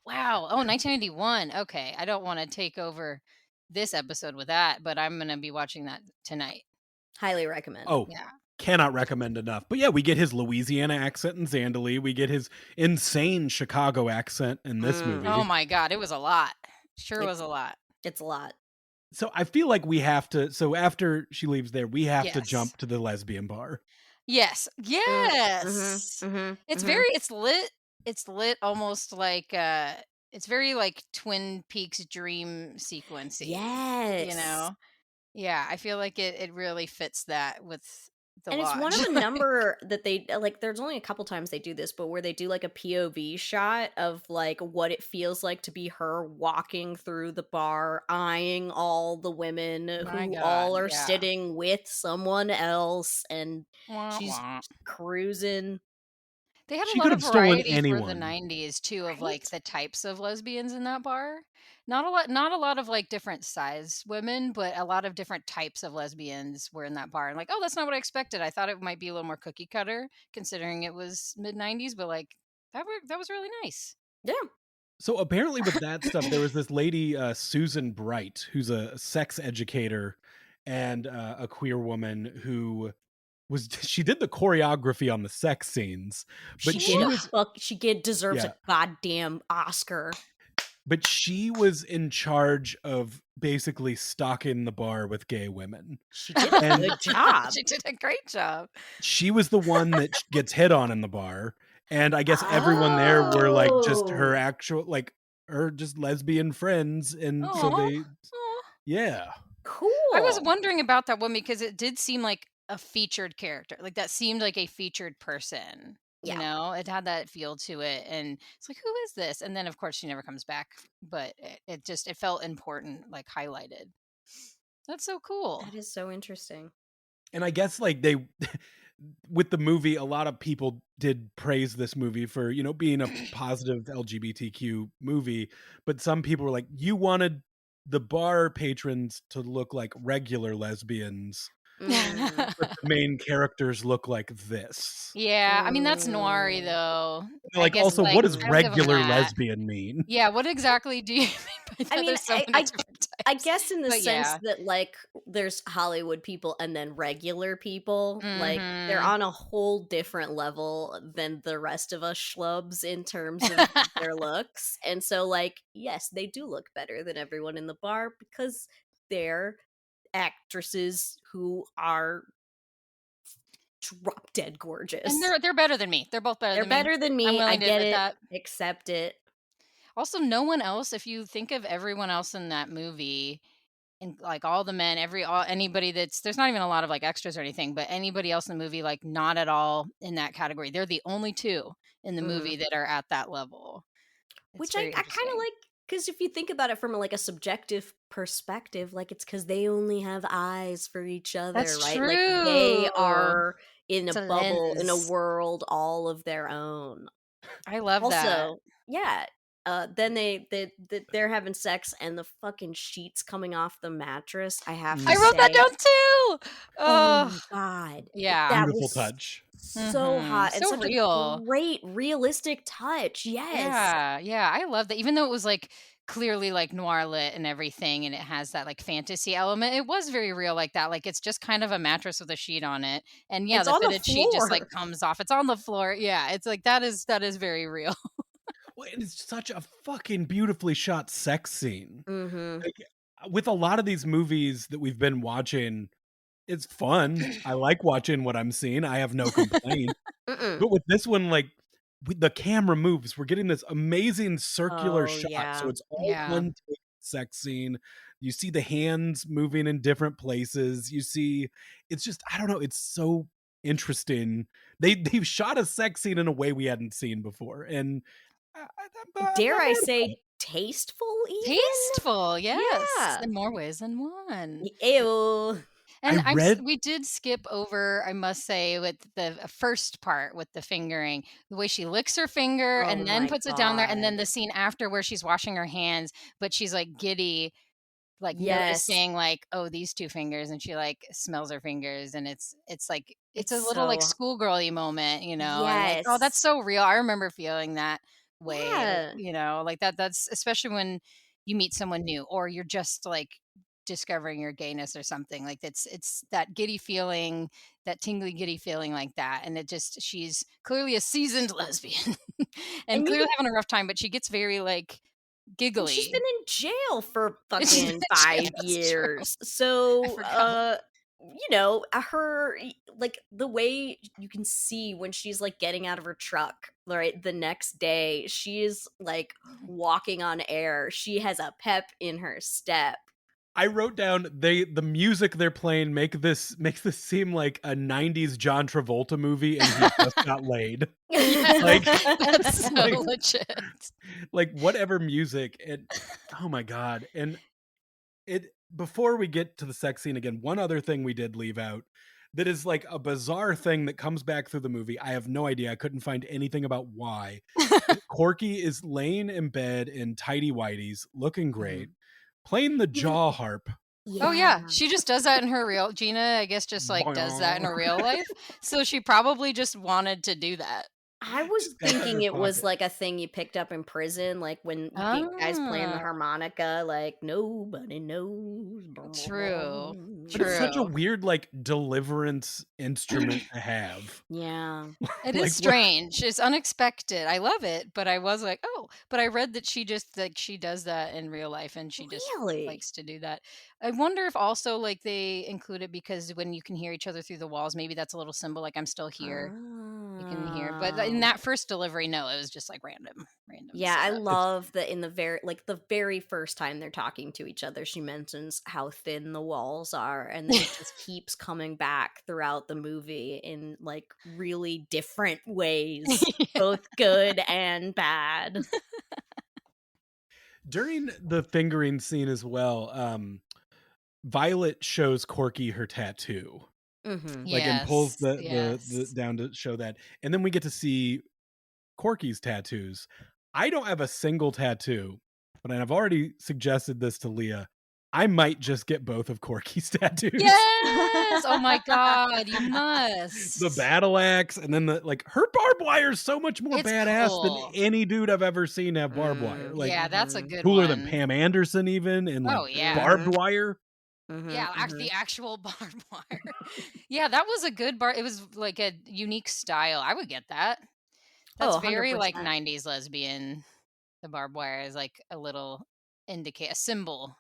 Speaker 4: Wow. Oh, 1991. Okay. I don't want to take over this episode with that, but I'm going to be watching that tonight.
Speaker 3: Highly recommend.
Speaker 1: Oh,
Speaker 4: Yeah.
Speaker 1: cannot recommend enough. But yeah, we get his Louisiana accent in Zandali. We get his insane Chicago accent in this movie.
Speaker 4: Oh my god, it was a lot. Sure was a lot.
Speaker 3: It's a lot.
Speaker 1: So I feel like we have to. So after she leaves there, we have to
Speaker 4: Yes.
Speaker 1: jump to the lesbian bar.
Speaker 4: Yes. Yes. It's very it's lit almost like it's very like Twin Peaks dream sequency.
Speaker 3: Yes.
Speaker 4: You know? Yeah, I feel like it really fits that with the
Speaker 3: And it's one
Speaker 4: lodge.
Speaker 3: of a number that they like. There's only a couple times they do this, but where they do like a POV shot of like what it feels like to be her walking through the bar, eyeing all the women
Speaker 4: My
Speaker 3: who
Speaker 4: God,
Speaker 3: all are
Speaker 4: yeah.
Speaker 3: sitting with someone else, and
Speaker 4: Wah,
Speaker 3: she's
Speaker 4: wah.
Speaker 3: cruising.
Speaker 4: They had a
Speaker 1: She
Speaker 4: lot
Speaker 1: could
Speaker 4: of
Speaker 1: have stolen
Speaker 4: variety for the
Speaker 1: anyone.
Speaker 4: 90s too of like
Speaker 3: Right?
Speaker 4: the types of lesbians in that bar. Not a lot of like different size women, but a lot of different types of lesbians were in that bar. And like, oh, that's not what I expected. I thought it might be a little more cookie cutter considering it was mid 90s, but like that was really nice.
Speaker 3: Yeah.
Speaker 1: So apparently with that stuff, there was this lady, Susan Bright, who's a sex educator and a queer woman who was she did the choreography on the sex scenes, but
Speaker 3: She
Speaker 1: she
Speaker 3: get a
Speaker 1: was
Speaker 3: deserves
Speaker 1: yeah,
Speaker 3: a goddamn Oscar.
Speaker 1: but she was in charge of basically stocking the bar with gay women.
Speaker 3: She did a
Speaker 1: And
Speaker 3: good job.
Speaker 4: She did a great job.
Speaker 1: she was the one that gets hit on in the bar, and I guess everyone there were, like, just her
Speaker 3: Oh,
Speaker 1: actual like, her just lesbian friends, and so
Speaker 4: Oh.
Speaker 1: they yeah.
Speaker 4: I was
Speaker 3: cool.
Speaker 4: wondering about that one because it did seem like a featured character. Like that seemed like a featured person. You
Speaker 3: Yeah,
Speaker 4: know, it had that feel to it, and it's like, who is this? And then, of course, she never comes back. But it felt important, like highlighted. That's so cool.
Speaker 3: that is so interesting.
Speaker 1: And I guess, like, they with the movie, a lot of people did praise this movie for, being a positive LGBTQ movie, but some people were like, "You wanted the bar patrons to look like regular lesbians,
Speaker 3: Mm,
Speaker 1: but the main characters look like this."
Speaker 4: Yeah, I mean that's noir
Speaker 3: mm,
Speaker 4: though. I
Speaker 1: Like,
Speaker 4: guess
Speaker 1: also,
Speaker 4: like
Speaker 1: what does
Speaker 4: I live on
Speaker 1: regular
Speaker 3: mm.
Speaker 4: that.
Speaker 1: lesbian mean?
Speaker 4: Yeah, what exactly do you mean by
Speaker 3: I
Speaker 4: that?
Speaker 3: mean,
Speaker 4: There's so
Speaker 3: I,
Speaker 4: many
Speaker 3: I
Speaker 4: different
Speaker 3: I
Speaker 4: types.
Speaker 3: guess in the
Speaker 4: But
Speaker 3: sense
Speaker 4: yeah.
Speaker 3: that like there's Hollywood people and then regular people, like they're
Speaker 4: Mhm.
Speaker 3: on a whole different level than the rest of us schlubs in terms of their looks. And so like, yes, they do look better than everyone in the bar because they're actresses who are drop dead
Speaker 4: And
Speaker 3: gorgeous.
Speaker 4: they're better than me. They're both better
Speaker 3: They're
Speaker 4: than me.
Speaker 3: better than
Speaker 4: I'm
Speaker 3: me. I
Speaker 4: willing to
Speaker 3: get
Speaker 4: admit
Speaker 3: it.
Speaker 4: that.
Speaker 3: Accept it.
Speaker 4: Also, no one else, if you think of everyone else in that movie and like all the men, anybody that's there's not even a lot of like extras or anything, but anybody else in the movie, like not at all in that category. They're the only two in the
Speaker 3: Mhm.
Speaker 4: movie that are at that level. It's
Speaker 3: Which I
Speaker 4: very
Speaker 3: kind of
Speaker 4: interesting.
Speaker 3: like because if you think about it from like a subjective perspective, like it's because they only have eyes for each other,
Speaker 4: That's
Speaker 3: right? Like they
Speaker 4: true.
Speaker 3: are in a
Speaker 4: It's a
Speaker 3: bubble, in a
Speaker 4: lens.
Speaker 3: world all of their own.
Speaker 4: I love that.
Speaker 3: Also, yeah. Then they're having sex and the fucking sheets coming off the mattress. I have
Speaker 4: I
Speaker 3: to
Speaker 1: Mm,
Speaker 4: wrote that
Speaker 3: say,
Speaker 4: down too.
Speaker 3: oh
Speaker 4: Oh,
Speaker 3: my god,
Speaker 4: yeah.
Speaker 3: that
Speaker 1: beautiful
Speaker 3: was
Speaker 1: touch.
Speaker 3: so hot and
Speaker 4: So
Speaker 3: such a
Speaker 4: real.
Speaker 3: great realistic touch. Yes.
Speaker 4: Yeah, yeah, I love that. Even though it was like clearly like noir lit and everything, and it has that like fantasy element, it was very real like that. Like it's just kind of a mattress with a sheet on it, and yeah,
Speaker 3: It's
Speaker 4: the
Speaker 3: on the
Speaker 4: fitted sheet just like
Speaker 3: floor.
Speaker 4: comes off. It's on the floor. Yeah, it's like that is very real.
Speaker 1: Well, and it's such a fucking beautifully shot sex scene.
Speaker 3: Mhm.
Speaker 1: Like, with a lot of these movies that we've been watching, it's fun. I like watching what I'm seeing. I have no complaint.
Speaker 3: Mm-mm.
Speaker 1: But with this one, like, with the camera moves, we're getting this amazing circular
Speaker 3: Oh,
Speaker 1: shot. So
Speaker 3: yeah.
Speaker 1: it's all
Speaker 4: Yeah,
Speaker 1: one take sex scene. You see the hands moving in different places. You see, it's just, I don't know, it's so interesting. They've shot a sex scene in a way we hadn't seen before. And I'm
Speaker 3: Dare
Speaker 1: not
Speaker 3: I
Speaker 1: mad about it.
Speaker 3: say tasteful even?
Speaker 4: tasteful. Yes,
Speaker 3: Yeah.
Speaker 4: in more ways than one.
Speaker 3: Ew.
Speaker 1: I
Speaker 4: And
Speaker 1: read
Speaker 4: we did skip over, I must say, with the first part with the fingering, the way she licks her finger
Speaker 3: Oh
Speaker 4: and then
Speaker 3: my
Speaker 4: puts it down there, and then
Speaker 3: god.
Speaker 4: the scene after where she's washing her hands, but she's like giddy, like
Speaker 3: Yes.
Speaker 4: noticing like, oh, these two fingers, and she like smells her fingers, and it's like it's
Speaker 3: It's
Speaker 4: a little like
Speaker 3: so
Speaker 4: schoolgirly moment, and like, oh, that's
Speaker 3: yes.
Speaker 4: so real. I remember feeling that way,
Speaker 3: Yeah.
Speaker 4: like that's especially when you meet someone new or you're just like discovering your gayness or something like it's that giddy feeling, that tingly giddy feeling like that, and it just she's clearly a seasoned lesbian and
Speaker 3: And you
Speaker 4: clearly
Speaker 3: could
Speaker 4: having a rough time, but she gets very like
Speaker 3: and she's been
Speaker 4: giggly.
Speaker 3: in jail for
Speaker 4: She's been
Speaker 3: fucking
Speaker 4: in jail,
Speaker 3: 5
Speaker 4: that's true.
Speaker 3: years.
Speaker 4: I
Speaker 3: So,
Speaker 4: forgot.
Speaker 3: her like the way you can see when she's like getting out of her truck, right? The next day, she is like walking on air. She has a pep in her step.
Speaker 1: I wrote down the music they're playing makes this seem like a 90s John Travolta movie and he just got laid.
Speaker 4: Yes,
Speaker 1: Like
Speaker 4: that's so
Speaker 1: like
Speaker 4: legit.
Speaker 1: like whatever music and oh my god. And it before we get to the sex scene again, one other thing we did leave out. that is like a bizarre thing that comes back through the movie. I have no idea. I couldn't find anything about why. But Corky is laying in bed in tidy whities, looking great, playing the
Speaker 3: Even-
Speaker 1: jaw harp.
Speaker 4: Oh yeah, she just does that in her real. Gina, I guess, just like does that in her real life. So she probably just wanted to do that.
Speaker 3: I was
Speaker 1: Just got that in
Speaker 3: thinking
Speaker 1: her
Speaker 3: it was
Speaker 1: pocket.
Speaker 3: like a thing you picked up in prison, like when guys playing the
Speaker 4: Ah,
Speaker 3: harmonica, like nobody knows.
Speaker 4: true.
Speaker 1: But it's such a
Speaker 4: True.
Speaker 1: weird like deliverance instrument to have.
Speaker 3: Yeah.
Speaker 4: It
Speaker 1: Like,
Speaker 4: is strange. It's unexpected. I love it, but I was like, oh, but I read that she just like she does that in real life and she just
Speaker 3: Really?
Speaker 4: likes to do that. I wonder if also like they include it because when you can hear each other through the walls, maybe that's a little symbol like I'm still here. You can hear. But in
Speaker 3: Oh.
Speaker 4: that first delivery, no, it was just like random
Speaker 3: Yeah, I
Speaker 4: setup.
Speaker 3: love that in the very first time they're talking to each other, she mentions how thin the walls are, and then it just keeps coming back throughout the movie in like really different ways,
Speaker 4: Yeah.
Speaker 3: both good and bad.
Speaker 1: during the fingering scene as well, Violet shows Corky her tattoo.
Speaker 3: Mm-hmm.
Speaker 1: Like, and pulls
Speaker 4: Yes.
Speaker 1: the down to show that. And then we get to see Corky's tattoos. I don't have a single tattoo, but I've already suggested this to Leah. I might just get both of Corky's tattoos.
Speaker 4: Yes. Oh my God, you
Speaker 1: The
Speaker 4: must.
Speaker 1: battle axe, and then the like her barbed wire is so much more
Speaker 4: It's
Speaker 1: badass than
Speaker 4: cool.
Speaker 1: any dude I've ever seen have barbed wire. Like
Speaker 4: Yeah, that's a good
Speaker 1: cooler than
Speaker 4: one.
Speaker 1: Pam Anderson even, and like
Speaker 4: Oh yeah.
Speaker 1: barbed wire.
Speaker 4: Yeah, the actual barbed wire. Yeah, that was a good bar. It was like a unique style. I would get that. That's
Speaker 3: Oh,
Speaker 4: very like
Speaker 3: 100%.
Speaker 4: 90s lesbian. The barbed wire is like a little a symbol,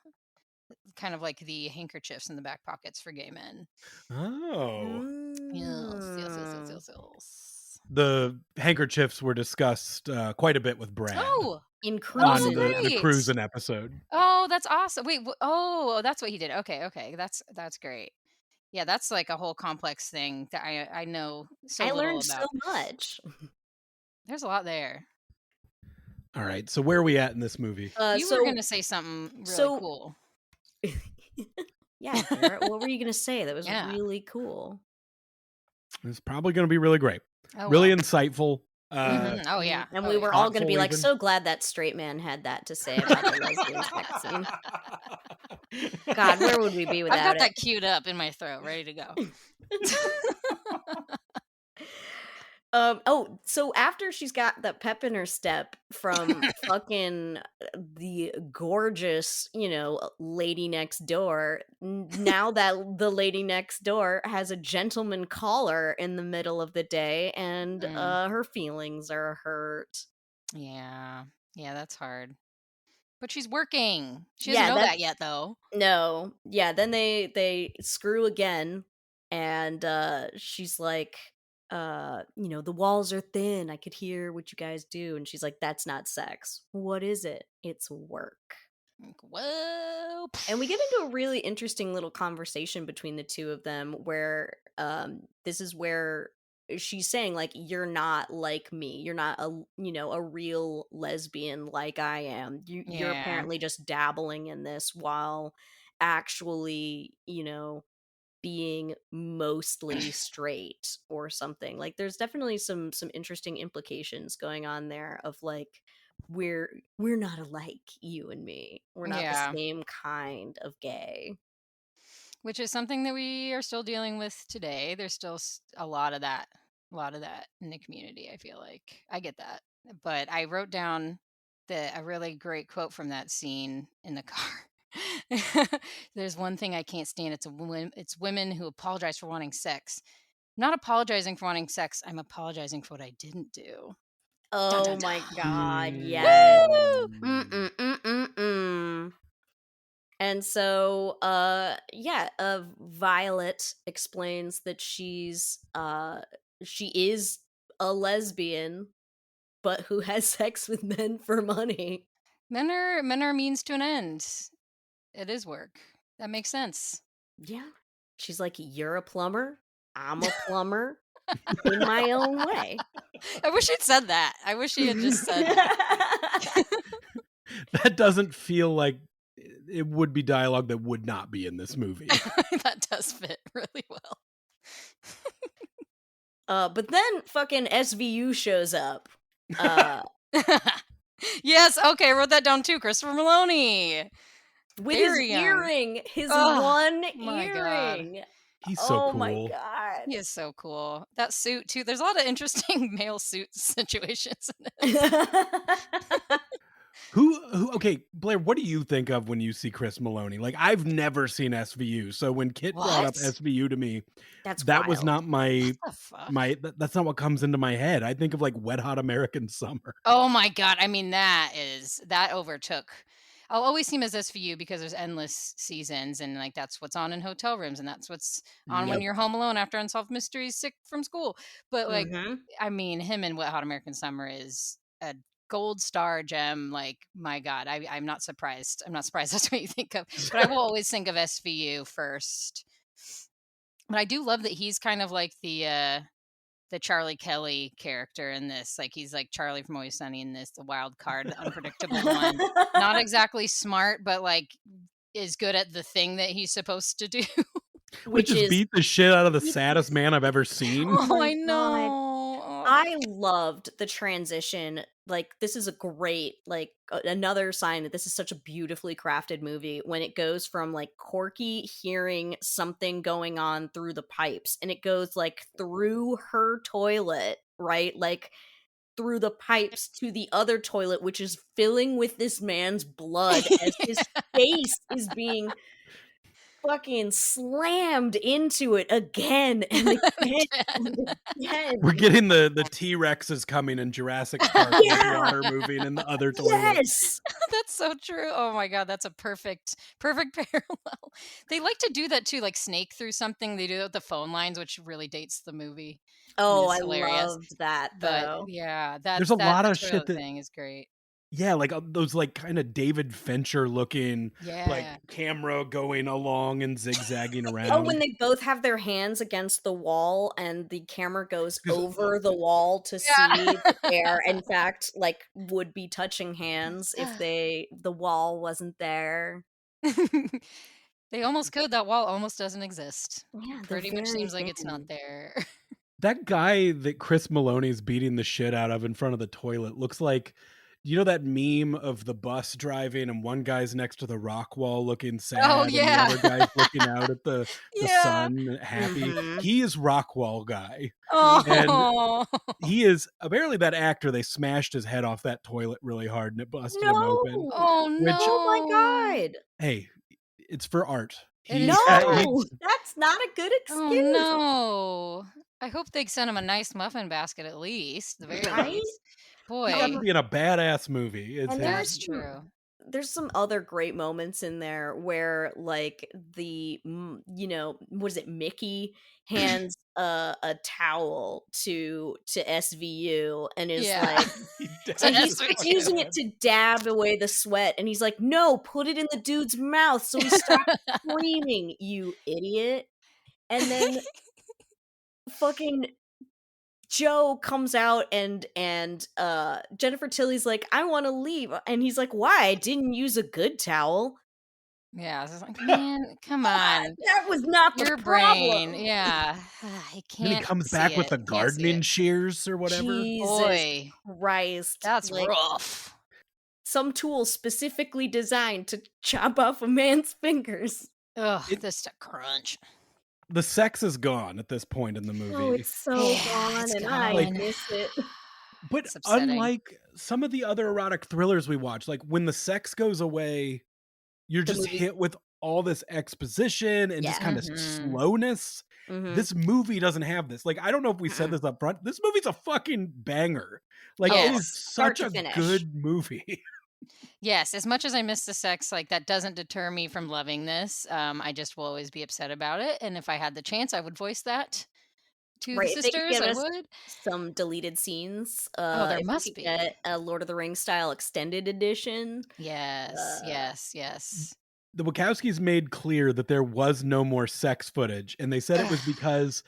Speaker 4: kind of like the handkerchiefs in the back pockets for gay men.
Speaker 1: Oh.
Speaker 4: Yes.
Speaker 1: The handkerchiefs were discussed quite a bit with Brad
Speaker 4: Oh,
Speaker 3: In
Speaker 1: on
Speaker 3: cruising.
Speaker 1: the
Speaker 4: great.
Speaker 1: cruising episode.
Speaker 4: Oh, that's awesome. Wait, oh, that's what he did. Okay. That's great. Yeah, that's like a whole complex thing that I know so
Speaker 3: I
Speaker 4: little
Speaker 3: learned so
Speaker 4: about.
Speaker 3: much.
Speaker 4: There's a lot there.
Speaker 1: All right, so where are we at in this movie?
Speaker 4: You were gonna say something really cool.
Speaker 3: Yeah, Garrett, what were you gonna say? That was
Speaker 4: Yeah.
Speaker 3: really cool.
Speaker 1: It's probably going to be really great,
Speaker 4: Oh,
Speaker 1: really
Speaker 4: well.
Speaker 1: insightful.
Speaker 4: Oh yeah.
Speaker 3: And
Speaker 4: Oh,
Speaker 3: we
Speaker 4: yeah.
Speaker 3: were all gonna be
Speaker 1: Thoughtful
Speaker 3: like,
Speaker 1: even.
Speaker 3: so glad that straight man had that to say about the lesbian sex scene. God, where would we be
Speaker 4: I've got
Speaker 3: without
Speaker 4: that
Speaker 3: it?
Speaker 4: queued up in my throat, ready to go.
Speaker 3: So after she's got the pep in her step from fucking the gorgeous, lady next door, now that the lady next door has a gentleman caller in the middle of the day and her feelings are hurt.
Speaker 4: Yeah, that's hard. But she's working. She
Speaker 3: Yeah,
Speaker 4: doesn't know that yet, though.
Speaker 3: No. Yeah, then they screw again and she's like the walls are thin. I could hear what you guys do. And she's like, that's not sex. What is it? It's work.
Speaker 4: Like, whoa.
Speaker 3: And we get into a really interesting little conversation between the two of them where this is where she's saying like, you're not like me. You're not a real lesbian like I am. You're
Speaker 4: Yeah.
Speaker 3: apparently just dabbling in this while actually, being mostly straight or something. Like there's definitely some interesting implications going on there of like we're not alike, you and me. We're not
Speaker 4: Yeah.
Speaker 3: the same kind of gay.
Speaker 4: Which is something that we are still dealing with today. There's still a lot of that in the community, I feel like. I get that. But I wrote down a really great quote from that scene in the car. There's one thing I can't stand. It's women who apologize for wanting sex. I'm not apologizing for wanting sex. I'm apologizing for what I didn't do.
Speaker 3: Oh
Speaker 4: dun,
Speaker 3: my
Speaker 4: dun.
Speaker 3: god, yes.
Speaker 4: Woo!
Speaker 3: And so Violet explains that she is a lesbian but who has sex with men for money.
Speaker 4: Men are means to an end. It is work. That makes sense.
Speaker 3: Yeah. She's like, you're a plumber. I'm a plumber in my own way.
Speaker 4: I wish he'd said that. I wish he had just said that.
Speaker 1: That doesn't feel like it would be dialogue that would not be in this movie.
Speaker 4: That does fit really well.
Speaker 3: But then fucking SVU shows up. Uh,
Speaker 4: Yes, okay, I wrote that down too. Christopher Maloney.
Speaker 3: with his
Speaker 4: Very young.
Speaker 3: earring, his
Speaker 4: Oh
Speaker 3: one
Speaker 4: my god.
Speaker 3: earring.
Speaker 1: He's so
Speaker 3: Oh my
Speaker 1: cool.
Speaker 3: god.
Speaker 4: He is so cool. That suit too. There's a lot of interesting male suit situations in this.
Speaker 1: Who okay, Blair, what do you think of when you see Chris Maloney? Like, I've never seen SVU, so when Kit brought up
Speaker 4: What?
Speaker 1: SVU to me,
Speaker 3: That's
Speaker 1: that was
Speaker 3: wild.
Speaker 1: not my
Speaker 4: The fuck?
Speaker 1: that's not what comes into my head. I think of, like, Wet Hot American Summer.
Speaker 4: Oh my god, I mean, that overtook. I'll always see him as SVU because there's endless seasons, and, like, that's what's on in hotel rooms, and that's what's on when
Speaker 1: Yep.
Speaker 4: you're home alone after unsolved mysteries, sick from school. But, like,
Speaker 3: Mhm.
Speaker 4: I mean, him in Wet Hot American Summer is a gold star gem, like, my god, I'm not surprised. I'm not surprised that's what you think of, but I will always think of SVU first. But I do love that he's kind of like the Charlie Kelly character in this. Like, he's like Charlie from Always Sunny in this, the wild card, the unpredictable one. Not exactly smart, but like is good at the thing that he's supposed to do.
Speaker 1: Which
Speaker 3: Which
Speaker 1: is
Speaker 3: is
Speaker 1: beat the shit out of the
Speaker 3: beat
Speaker 1: saddest man I've ever seen.
Speaker 3: Oh my
Speaker 4: I
Speaker 3: god.
Speaker 4: know. Oh.
Speaker 3: I loved the transition. Like, this is a great, like, another sign that this is such a beautifully crafted movie when it goes from, like, Corky hearing something going on through the pipes, and it goes, like, through her toilet, right? Like, through the pipes to the other toilet, which is filling with this man's blood as his face is being fucking slammed into it again and again and again.
Speaker 1: We're getting the T-Rexes coming in Jurassic Park, like
Speaker 3: Yeah!
Speaker 1: water moving in the other toilet.
Speaker 3: Yes!
Speaker 4: That's so true. Oh my god, that's a perfect parallel. They like to do that too, like snake through something. They do that with the phone lines, which really dates the movie and
Speaker 3: Oh,
Speaker 4: is
Speaker 3: I
Speaker 4: hilarious.
Speaker 3: loved that,
Speaker 4: But
Speaker 3: though.
Speaker 4: yeah,
Speaker 1: There's a
Speaker 4: that
Speaker 1: lot
Speaker 4: the
Speaker 1: of shit
Speaker 4: toilet
Speaker 1: that
Speaker 4: thing is great.
Speaker 1: yeah, like, those, like, kinda David Fincher looking, like,
Speaker 4: Yeah.
Speaker 1: camera going along and zigzagging
Speaker 3: Oh, when
Speaker 1: around.
Speaker 3: they both have their hands against the wall and the camera goes
Speaker 1: 'Cause
Speaker 3: over the wall to see
Speaker 4: Yeah.
Speaker 3: that they are, in fact, like, would be touching hands if the wall wasn't there.
Speaker 4: They almost could. That wall almost doesn't exist.
Speaker 3: Yeah, they're
Speaker 4: Pretty much
Speaker 3: very
Speaker 4: seems like it's not
Speaker 3: thin.
Speaker 4: there.
Speaker 1: that guy that Chris Maloney's beating the shit out of in front of the toilet looks like you know that meme of the bus driving and one guy's next to the rock wall looking
Speaker 4: Oh,
Speaker 1: sad and the
Speaker 4: yeah.
Speaker 1: other guy's looking out at the
Speaker 4: Yeah.
Speaker 1: sun happy?
Speaker 3: Mhm.
Speaker 1: He is Rockwall guy. And
Speaker 4: Oh.
Speaker 1: he is apparently that actor, they smashed his head off that toilet really hard and it busted him open,
Speaker 3: No!
Speaker 4: Oh,
Speaker 1: which,
Speaker 3: Oh my
Speaker 4: no.
Speaker 3: god!
Speaker 1: hey, it's for art.
Speaker 4: It
Speaker 1: He
Speaker 4: is for art.
Speaker 3: No! That's not a good
Speaker 4: Oh,
Speaker 3: excuse,
Speaker 4: no. I hope they sent him a nice muffin basket at least, the very
Speaker 3: right?
Speaker 4: least.
Speaker 1: he's got to
Speaker 4: Boy,
Speaker 1: be in a badass movie. It's
Speaker 3: And
Speaker 4: that's
Speaker 1: his
Speaker 4: true.
Speaker 3: there's some other great moments in there where, like, what is it, Mickey hands a towel to SVU and is
Speaker 4: Yeah.
Speaker 3: like
Speaker 1: he
Speaker 4: To
Speaker 3: and
Speaker 1: dabs
Speaker 3: he's
Speaker 1: his
Speaker 3: he's
Speaker 1: fucking
Speaker 3: using it
Speaker 1: head.
Speaker 3: to dab away the sweat, and he's like, "No, put it in the dude's mouth so he stops screaming, you idiot." And then fucking Joe comes out and Jennifer Tilly's like, "I wanna leave," and he's like, "Why? I didn't use a good towel."
Speaker 4: Yeah, I was like, "Man, come on.
Speaker 3: That was not the
Speaker 4: Your brain."
Speaker 3: problem.
Speaker 4: Yeah. I
Speaker 1: Then he
Speaker 4: can't
Speaker 1: comes
Speaker 4: see
Speaker 1: back with
Speaker 4: it.
Speaker 1: the
Speaker 4: Can't see
Speaker 1: gardening
Speaker 4: it.
Speaker 1: shears or whatever.
Speaker 3: Jesus
Speaker 4: Boy,
Speaker 3: Christ.
Speaker 4: that's
Speaker 3: Like,
Speaker 4: rough.
Speaker 3: some tool specifically designed to chop off a man's fingers.
Speaker 4: Ugh,
Speaker 1: It
Speaker 4: this to crunch.
Speaker 1: the sex is gone at this point in the
Speaker 3: Oh,
Speaker 1: movie.
Speaker 3: it's so
Speaker 4: Yeah,
Speaker 3: gone,
Speaker 4: it's
Speaker 3: and I
Speaker 1: Like,
Speaker 4: gone.
Speaker 3: miss it.
Speaker 1: but
Speaker 4: It's upsetting.
Speaker 1: unlike some of the other erotic thrillers we watch, like when the sex goes away, you're
Speaker 3: The
Speaker 1: just
Speaker 3: movie
Speaker 1: hit with all this exposition and just
Speaker 3: Yeah.
Speaker 1: kind of
Speaker 4: Mhm.
Speaker 1: slowness.
Speaker 3: Mhm.
Speaker 1: This movie doesn't have this. Like, I don't know if we said
Speaker 3: Mm-mm.
Speaker 1: this up front. This movie's a fucking banger. Like, it
Speaker 3: Oh,
Speaker 1: is
Speaker 4: Yes.
Speaker 3: start
Speaker 1: such
Speaker 3: to
Speaker 1: a
Speaker 3: finish.
Speaker 1: good movie.
Speaker 4: Yes, as much as I miss the sex, like, that doesn't deter me from loving this. I just will always be upset about it, and if I had the chance, I would voice that to the
Speaker 3: Right, if they could
Speaker 4: sisters,
Speaker 3: give
Speaker 4: I
Speaker 3: us
Speaker 4: would.
Speaker 3: some deleted scenes,
Speaker 4: Oh, there
Speaker 3: if we
Speaker 4: must
Speaker 3: could
Speaker 4: be.
Speaker 3: get a Lord of the Rings style extended edition,
Speaker 4: Yes,
Speaker 3: uh
Speaker 4: yes, yes.
Speaker 1: The Wachowskis made clear that there was no more sex footage, and they said it was
Speaker 4: Ugh.
Speaker 1: because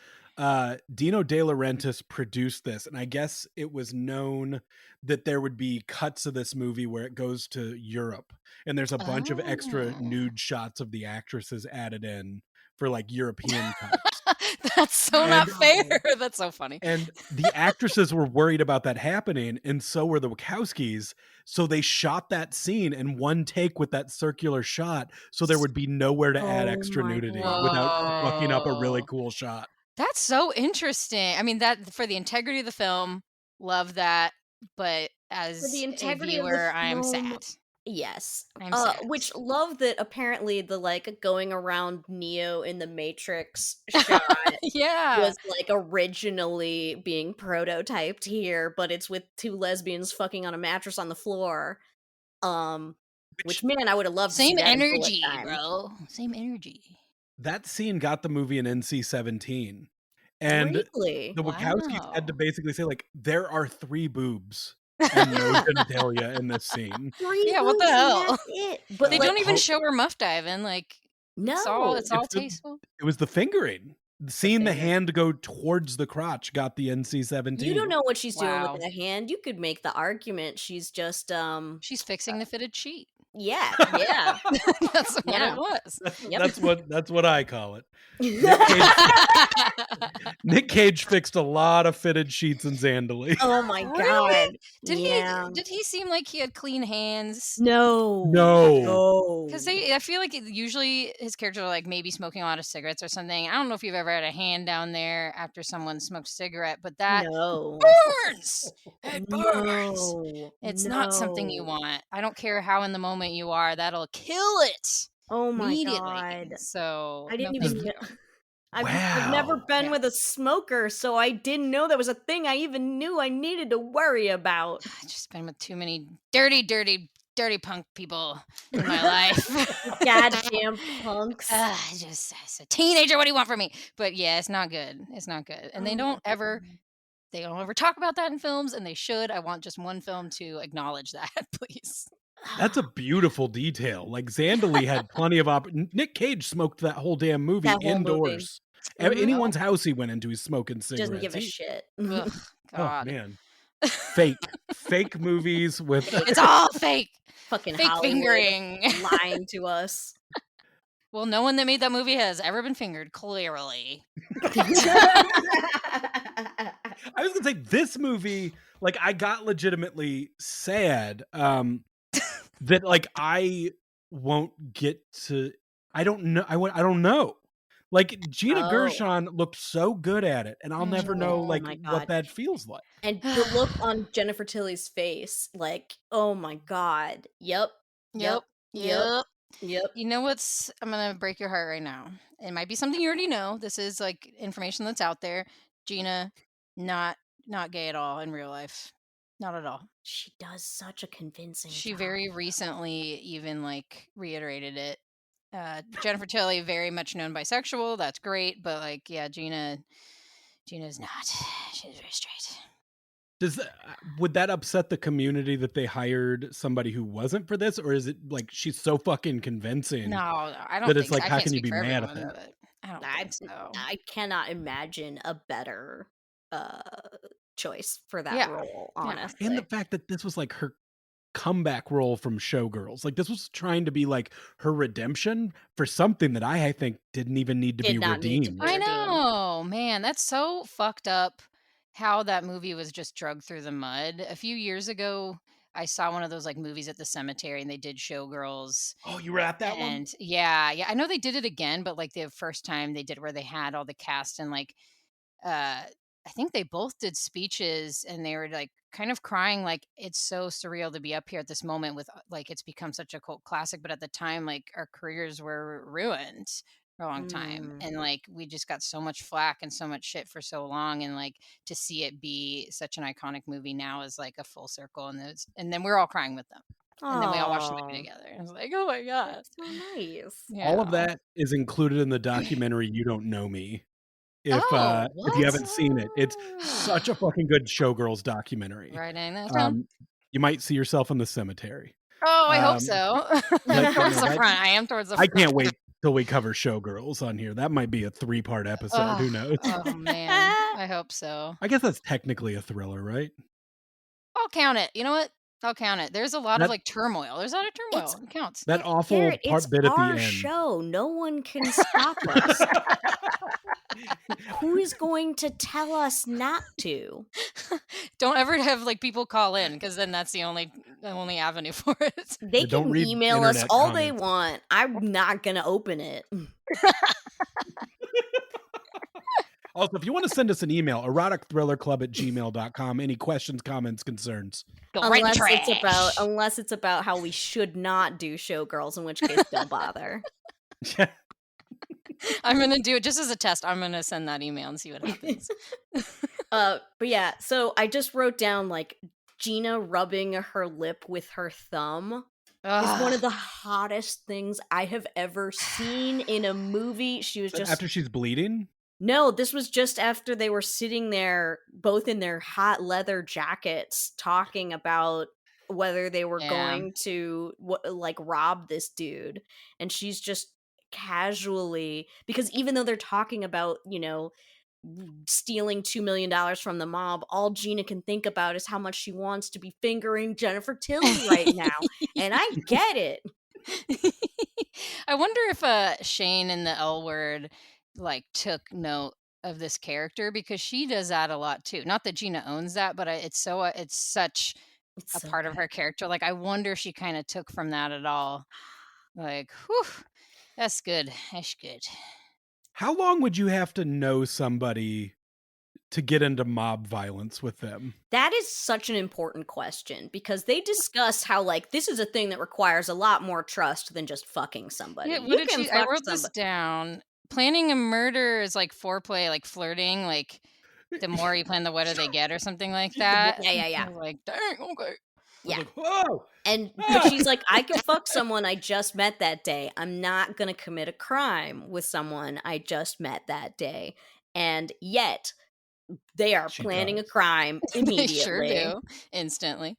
Speaker 1: Dino De Laurentiis produced this, and I guess it was known that there would be cuts of this movie where it goes to Europe, and there's a bunch of extra
Speaker 4: Oh.
Speaker 1: nude shots of the actresses added in for like European types.
Speaker 4: That's so not
Speaker 1: And-
Speaker 4: fair. That's so funny.
Speaker 1: And the actresses were worried about that happening, and so were the Wachowskis. So they shot that scene in one take with that circular shot, so there would be nowhere to add
Speaker 3: Oh
Speaker 1: extra
Speaker 3: my
Speaker 1: nudity
Speaker 3: God.
Speaker 1: without fucking up a really
Speaker 4: Whoa.
Speaker 1: cool shot.
Speaker 4: That's so interesting. I mean, that for the integrity of the film, love that. But as
Speaker 3: the
Speaker 4: a
Speaker 3: integrity of the
Speaker 4: viewer, I'm
Speaker 3: film,
Speaker 4: sad.
Speaker 3: Yes.
Speaker 4: I'm sad.
Speaker 3: Which love that apparently the like going around Neo in the Matrix shot
Speaker 4: Yeah.
Speaker 3: was like originally being prototyped here, but it's with two lesbians fucking on a mattress on the floor. Which man, I would have loved to see
Speaker 4: Same
Speaker 3: that in bullet
Speaker 4: energy,
Speaker 3: time.
Speaker 4: bro. Same energy.
Speaker 1: That scene got the movie an NC-17. And
Speaker 3: Really?
Speaker 1: the Wachowskis had to
Speaker 4: Wow.
Speaker 1: basically say, like, there are 3 boobs and no genitalia in this scene.
Speaker 3: 3
Speaker 4: Yeah, what the
Speaker 3: boobs and
Speaker 4: hell?
Speaker 3: that's it. But
Speaker 4: They
Speaker 3: like,
Speaker 4: don't even show her muff diving. Like, it's all
Speaker 3: no.
Speaker 4: it's all
Speaker 1: It's the-
Speaker 4: tasteful.
Speaker 1: It was the fingering. Seeing the
Speaker 3: fingering.
Speaker 1: hand go towards the crotch got the NC-17.
Speaker 3: You don't know what she's doing
Speaker 4: Wow.
Speaker 3: with that hand. You could make the argument she's just
Speaker 4: She's fixing the fitted sheet.
Speaker 3: yeah, yeah.
Speaker 4: That's what
Speaker 3: Yeah.
Speaker 4: it was.
Speaker 3: Yep.
Speaker 1: That's what I call it. Nick Cage fixed a lot of fitted sheets in Zandali.
Speaker 3: Oh my
Speaker 4: Really?
Speaker 3: god.
Speaker 4: Did
Speaker 3: yeah.
Speaker 4: did he seem like he had clean hands?
Speaker 3: No.
Speaker 1: No.
Speaker 4: Because I feel like usually his characters are like maybe smoking a lot of cigarettes or something. I don't know if you've ever had a hand down there after someone smoked a cigarette, but that
Speaker 3: No.
Speaker 4: burns. It burns.
Speaker 3: No.
Speaker 4: It's not something you
Speaker 3: No.
Speaker 4: want. I don't care how in the moment you are. That'll kill it
Speaker 3: Oh my
Speaker 4: immediately.
Speaker 3: god.
Speaker 4: So
Speaker 3: I didn't
Speaker 4: no,
Speaker 3: even
Speaker 4: thank
Speaker 3: know.
Speaker 4: you.
Speaker 3: I've never
Speaker 1: Wow.
Speaker 3: been
Speaker 4: Yeah.
Speaker 3: with a smoker, so I didn't know that was a thing I even knew I needed to worry about.
Speaker 4: I've just been with too many dirty punk people in my life.
Speaker 3: Goddamn punks.
Speaker 4: Just as a teenager, what do you want from me? But yeah, it's not good. It's not good. And
Speaker 3: Oh my God.
Speaker 4: they don't ever talk about that in films, and they should. I want just one film to acknowledge that, please.
Speaker 1: That's a beautiful detail. Like Zandali had plenty of Nick Cage smoked that whole damn movie
Speaker 3: That whole movie.
Speaker 1: indoors.
Speaker 3: Mhm.
Speaker 1: Anyone's house he went into, he's smoking cigarettes.
Speaker 3: Doesn't give a shit.
Speaker 4: Ugh,
Speaker 1: Oh
Speaker 4: God.
Speaker 1: man. Fake movies with
Speaker 4: It's all fake.
Speaker 3: Fucking
Speaker 4: Fake
Speaker 3: Hollywood
Speaker 4: fingering.
Speaker 3: lying to us.
Speaker 4: Well, no one that made that movie has ever been fingered, clearly.
Speaker 1: I was gonna say this movie, like I got legitimately sad that like I won't get to. I don't know. I don't know. Like Gina
Speaker 3: Oh.
Speaker 1: Gershon looked so good at it, and I'll never know
Speaker 3: Oh
Speaker 1: like
Speaker 3: my
Speaker 1: what
Speaker 3: God.
Speaker 1: that feels like.
Speaker 3: And the look on Jennifer Tilly's face, like, oh my god. Yep.
Speaker 4: Yep.
Speaker 3: Yep. Yep.
Speaker 4: You know what's? I'm gonna break your heart right now. It might be something you already know. This is like information that's out there. Gina, not gay at all in real life. Not at all.
Speaker 3: She does such a convincing
Speaker 4: She
Speaker 3: job.
Speaker 4: very recently even like reiterated it. Jennifer Tilly, very much known bisexual. That's great, but like, yeah, Gina's not. She's very straight.
Speaker 1: Would that upset the community that they hired somebody who wasn't for this, or is it like she's so fucking convincing?
Speaker 4: No, I don't
Speaker 1: That
Speaker 4: think
Speaker 1: it's like,
Speaker 4: so. I
Speaker 1: how
Speaker 4: can't
Speaker 1: can you
Speaker 4: speak
Speaker 1: be
Speaker 4: for
Speaker 1: mad
Speaker 4: everyone,
Speaker 1: at
Speaker 4: but I don't
Speaker 3: I,
Speaker 4: think so.
Speaker 3: I cannot imagine a better choice for that
Speaker 4: Yeah.
Speaker 3: role,
Speaker 4: Yeah.
Speaker 3: honestly.
Speaker 1: And the fact that this was like her comeback role from Showgirls, like this was trying to be like her redemption for something that I think didn't even need to
Speaker 3: Did
Speaker 1: be
Speaker 3: not need to
Speaker 1: redeemed.
Speaker 3: be.
Speaker 4: I
Speaker 3: redeemed.
Speaker 4: know, man. That's so fucked up how that movie was just drugged through the mud. A few years ago, I saw one of those like movies at the cemetery and they did Showgirls.
Speaker 1: Oh, you were at that one?
Speaker 4: And yeah, I know they did it again, but like the first time they did where they had all the cast and like I think they both did speeches and they were like kind of crying like it's so surreal to be up here at this moment with like it's become such a cult classic, but at the time like our careers were ruined for a long time and like we just got so much flack and so much shit for so long, and like to see it be such an iconic movie now is like a full circle, and then we're all crying with them. And then we all watched the movie
Speaker 3: Aw,
Speaker 4: together. And I was like, oh my God.
Speaker 3: that's so nice.
Speaker 1: All of
Speaker 4: Yeah.
Speaker 1: that is included in the documentary You Don't Know Me. If
Speaker 4: Oh,
Speaker 1: you haven't seen it, it's such a fucking good Showgirls documentary.
Speaker 4: Writing that down.
Speaker 1: You might see yourself in the cemetery.
Speaker 4: Oh, I hope
Speaker 1: Um,
Speaker 4: so.
Speaker 1: like,
Speaker 4: Towards the
Speaker 1: that-
Speaker 4: front. I am towards the
Speaker 1: I
Speaker 4: front.
Speaker 1: can't wait till we cover Showgirls on here. That might be a 3-part episode. Who knows?
Speaker 4: Oh man, I hope so.
Speaker 1: I guess that's technically a thriller, right?
Speaker 4: I'll count it. You know what? I'll count it. There's a lot of
Speaker 1: That
Speaker 4: like turmoil. There's a lot of
Speaker 3: It's
Speaker 4: turmoil. It counts.
Speaker 1: that awful
Speaker 3: Garrett, it's
Speaker 1: part bit at the
Speaker 3: our
Speaker 1: end.
Speaker 3: show. No one can stop us. Who is going to tell us not to?
Speaker 4: Don't ever have like people call in, because then that's the only avenue for it.
Speaker 3: They
Speaker 1: Don't
Speaker 3: can
Speaker 1: read
Speaker 3: email us
Speaker 1: internet
Speaker 3: all they
Speaker 1: comments.
Speaker 3: want. I'm not gonna open it.
Speaker 1: Also, if you want to send us an email, eroticthrillerclub@gmail.com. Any questions, comments, concerns.
Speaker 4: Go right in the
Speaker 3: Unless it's
Speaker 4: trash.
Speaker 3: about how we should not do showgirls, in which case don't bother.
Speaker 4: I'm gonna do it just as a test. I'm gonna send that email and see what happens.
Speaker 3: But yeah, so I just wrote down like Gina rubbing her lip with her thumb is one of the hottest things I have ever seen in a movie. She was just
Speaker 1: After she's bleeding?
Speaker 3: No, this was just after they were sitting there, both in their hot leather jackets, talking about whether they were
Speaker 4: Yeah.
Speaker 3: going to like rob this dude. And she's just casually, because even though they're talking about, you know, stealing $2 million from the mob, all Gina can think about is how much she wants to be fingering Jennifer Tilly right now. And I get it.
Speaker 4: I wonder if Shane in the L Word like took note of this character, because she does that a lot too. Not that Gina owns that, but it's such
Speaker 3: It's
Speaker 4: a
Speaker 3: so
Speaker 4: part of her character. Like, I wonder if she kind of took from that at all. Like, whew, that's good. That's good.
Speaker 1: How long would you have to know somebody to get into mob violence with them?
Speaker 3: That is such an important question, because they discuss how like this is a thing that requires a lot more trust than just fucking somebody.
Speaker 4: Yeah,
Speaker 3: You
Speaker 4: what did
Speaker 3: can
Speaker 4: she? I
Speaker 3: fuck
Speaker 4: wrote this
Speaker 3: somebody.
Speaker 4: down. Planning a murder is like foreplay, like flirting. Like, the more you plan, the wetter they get, or something like that.
Speaker 3: Yeah.
Speaker 4: I was like, dang, okay.
Speaker 3: Yeah.
Speaker 1: Like, whoa!
Speaker 3: But she's like, I could fuck someone I just met that day. I'm not gonna commit a crime with someone I just met that day. And yet they are
Speaker 1: She
Speaker 3: planning a
Speaker 1: does.
Speaker 3: crime
Speaker 4: They sure
Speaker 3: immediately.
Speaker 4: do. Instantly.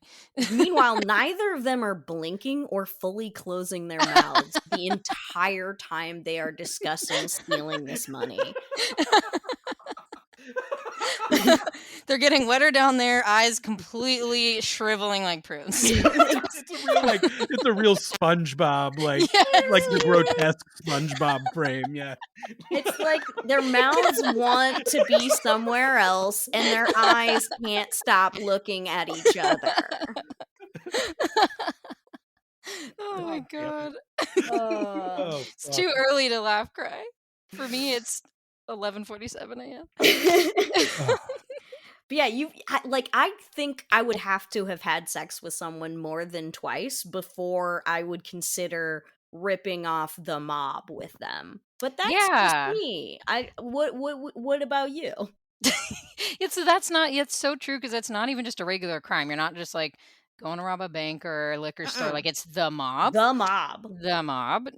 Speaker 3: Meanwhile, neither of them are blinking or fully closing their mouths the entire time they are discussing stealing this money.
Speaker 4: They're getting wetter down there, eyes completely shriveling like prunes.
Speaker 1: It's a real SpongeBob, like the grotesque SpongeBob frame. Yeah,
Speaker 3: It's like their mouths want to be somewhere else and their eyes can't stop looking at each other.
Speaker 4: Oh my god.
Speaker 1: Oh,
Speaker 4: It's
Speaker 1: fuck.
Speaker 4: too early to laugh cry. For me, it's 11:47 a.m.
Speaker 3: But yeah, I think I would have to have had sex with someone more than twice before I would consider ripping off the mob with them. But that's just me. What about you?
Speaker 4: It's so true, because it's not even just a regular crime. You're not just like going to rob a bank or a liquor store. Like, it's the mob.
Speaker 3: The mob.
Speaker 4: The mob.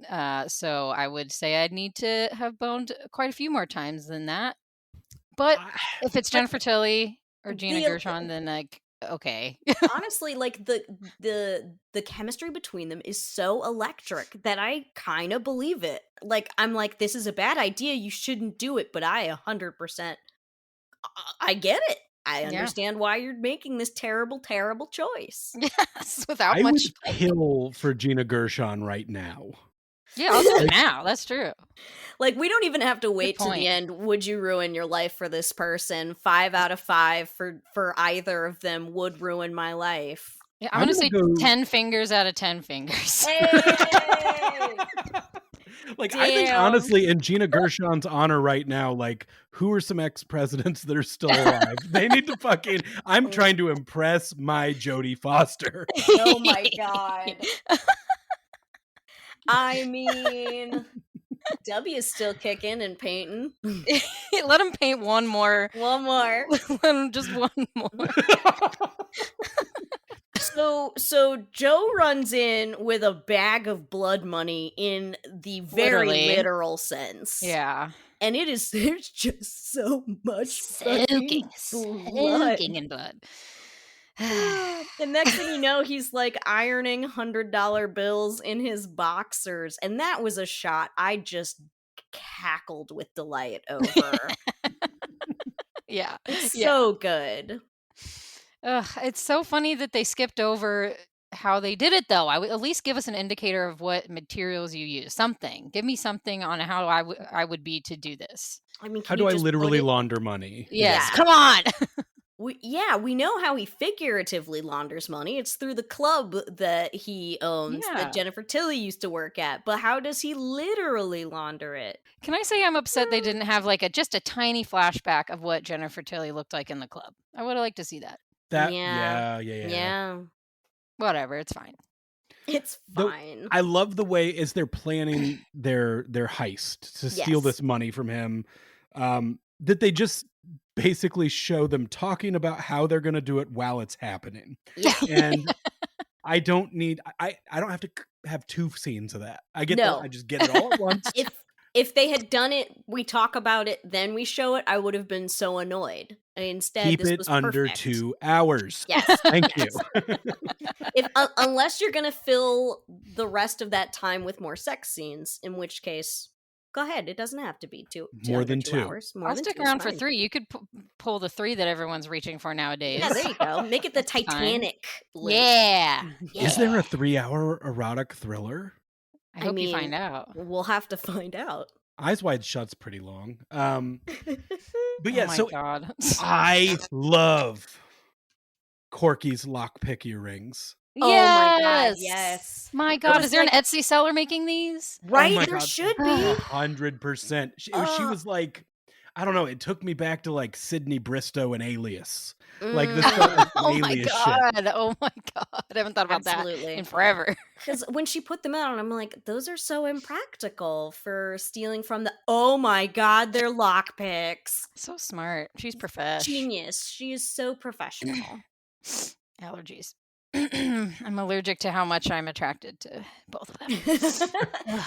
Speaker 4: So I would say I'd need to have boned quite a few more times than that. But if it's Jennifer Tilly or Gina Gershon, then like, okay.
Speaker 3: Honestly, like the chemistry between them is so electric that I kind of believe it. Like, I'm like, this is a bad idea, you shouldn't do it, but I 100% I get it. I understand why you're making this terrible choice.
Speaker 4: Yes, without
Speaker 1: I
Speaker 4: much
Speaker 1: would
Speaker 4: fighting.
Speaker 1: kill for Gina Gershon right now.
Speaker 4: Yeah, I'll do it now. That's true.
Speaker 3: Like, we don't even have to wait to
Speaker 4: point.
Speaker 3: the end. Would you ruin your life for this person? 5 out of 5 for either of them would ruin my life.
Speaker 4: Yeah, I'm gonna say
Speaker 1: go-
Speaker 4: 10 fingers out of 10 fingers.
Speaker 3: Hey!
Speaker 1: Like, I think
Speaker 3: Damn.
Speaker 1: honestly, in Gina Gershon's honor right now, like, who are some ex-presidents that are still alive? They need to fucking. I'm trying to impress my Jodie Foster.
Speaker 3: Oh my god. I mean, W is still kicking and painting.
Speaker 4: Let him paint one more.
Speaker 3: One more.
Speaker 4: Let him just one more.
Speaker 3: So Joe runs in with a bag of blood money in the very
Speaker 4: Literally.
Speaker 3: literal sense.
Speaker 4: Yeah.
Speaker 3: And there's just so much
Speaker 4: Soaking in blood.
Speaker 3: The next thing you know, he's like ironing $100 bills in his boxers. And that was a shot I just cackled with delight over.
Speaker 4: Yeah.
Speaker 3: It's so good.
Speaker 4: Ugh, it's so funny that they skipped over how they did it, though. I would at least give us an indicator of what materials you use. Something. Give me something on how I would be to do this.
Speaker 3: I mean,
Speaker 1: How
Speaker 3: can
Speaker 1: do
Speaker 3: you
Speaker 1: I
Speaker 3: just put
Speaker 1: literally
Speaker 3: it?
Speaker 1: launder money?
Speaker 4: Yes,
Speaker 3: Yeah.
Speaker 4: come on.
Speaker 3: We know how he figuratively launders money. It's through the club that he owns
Speaker 4: Yeah.
Speaker 3: that Jennifer Tilly used to work at. But how does he literally launder it?
Speaker 4: Can I say I'm upset they didn't have like just a tiny flashback of what Jennifer Tilly looked like in the club? I would have liked to see that.
Speaker 3: Yeah.
Speaker 1: Yeah.
Speaker 4: Whatever, it's fine.
Speaker 3: It's
Speaker 1: Though
Speaker 3: fine.
Speaker 1: I love the way as they're planning their heist to steal
Speaker 3: Yes.
Speaker 1: this money from him, that they just basically show them talking about how they're going to do it while it's happening.
Speaker 3: Yeah.
Speaker 1: And I don't need I don't have to have two scenes of that. I get
Speaker 3: No.
Speaker 1: I just get it all at once.
Speaker 3: If they had done it, we talk about it, then we show it, I would have been so annoyed. Instead,
Speaker 1: Keep
Speaker 3: this
Speaker 1: it
Speaker 3: was
Speaker 1: under
Speaker 3: perfect.
Speaker 1: 2 hours.
Speaker 3: Yes.
Speaker 1: Thank
Speaker 3: yes.
Speaker 1: you.
Speaker 3: If unless you're gonna fill the rest of that time with more sex scenes, in which case, go ahead. It doesn't have to be
Speaker 1: More
Speaker 3: under
Speaker 1: than
Speaker 3: 2
Speaker 1: 2.
Speaker 3: hours. More
Speaker 4: I'll
Speaker 3: than
Speaker 4: stick
Speaker 3: 2 is
Speaker 4: around for
Speaker 3: fine.
Speaker 4: 3. You could pull the 3 that everyone's reaching for nowadays.
Speaker 3: Yeah, there you go. Make it the
Speaker 4: That's fine.
Speaker 3: Titanic length.
Speaker 4: Yeah.
Speaker 1: Is there a 3-hour erotic thriller?
Speaker 4: I hope you find out.
Speaker 3: We'll have to find out.
Speaker 1: Eyes Wide Shut's pretty long. But
Speaker 4: Oh
Speaker 1: yeah,
Speaker 4: my
Speaker 1: so
Speaker 4: god.
Speaker 1: I love Corky's lockpick earrings.
Speaker 3: Oh my god,
Speaker 4: Yes.
Speaker 3: yes.
Speaker 4: My
Speaker 3: It
Speaker 4: god,
Speaker 3: was
Speaker 4: is there
Speaker 3: like-
Speaker 4: an Etsy seller making these?
Speaker 3: Right?
Speaker 1: Oh my
Speaker 3: There
Speaker 1: God.
Speaker 3: should be.
Speaker 1: 100%. She was like, I don't know, it took me back to like Sydney Bristow and Alias. Like this felt like
Speaker 4: Oh my
Speaker 1: Alias shit.
Speaker 4: god. Oh my god. I haven't thought about
Speaker 3: Absolutely.
Speaker 4: that in forever.
Speaker 3: Because when she put them out, I'm like, those are so impractical for stealing from the. Oh my god, they're lockpicks.
Speaker 4: So smart. She's profesh.
Speaker 3: Genius. She is so professional.
Speaker 4: Allergies. I'm allergic to how much I'm attracted to both of them.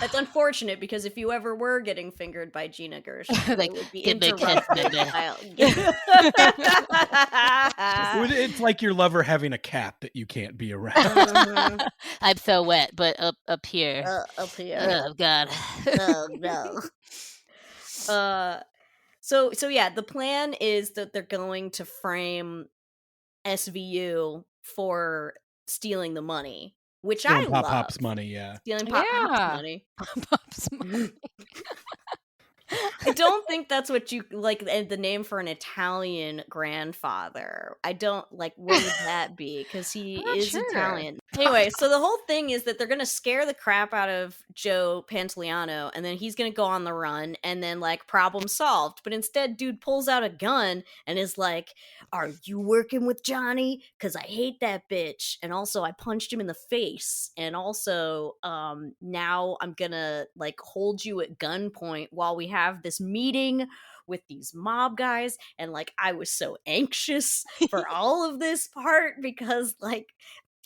Speaker 3: That's unfortunate because if you ever were getting fingered by Gina Gershon, they
Speaker 4: Like,
Speaker 3: would be
Speaker 4: get the kiss,
Speaker 3: interrupted.
Speaker 4: baby.
Speaker 1: It's like your lover having a cat that you can't be around.
Speaker 3: Mhm.
Speaker 4: I'm so wet, but up here.
Speaker 3: Up here.
Speaker 4: Oh god.
Speaker 3: Oh no. So yeah, the plan is that they're going to frame SVU for stealing the money, which
Speaker 1: Stealing
Speaker 3: I
Speaker 1: Pop
Speaker 3: love.
Speaker 1: Pop's money, yeah.
Speaker 3: Stealing Pop Pop's
Speaker 4: Yeah.
Speaker 3: money.
Speaker 4: Pop's money.
Speaker 3: I don't think that's what you like the name for an Italian grandfather. I don't like what would that be? Because he
Speaker 4: I'm not
Speaker 3: is
Speaker 4: sure.
Speaker 3: Italian. Anyway, so the whole thing is that they're gonna scare the crap out of Joe Pantoliano, and then he's gonna go on the run, and then like problem solved. But instead, dude pulls out a gun and is like, "Are you working with Johnny? Because I hate that bitch." And also, I punched him in the face. And also, now I'm gonna like hold you at gunpoint while we have this meeting with these mob guys. And like, I was so anxious for all of this part because like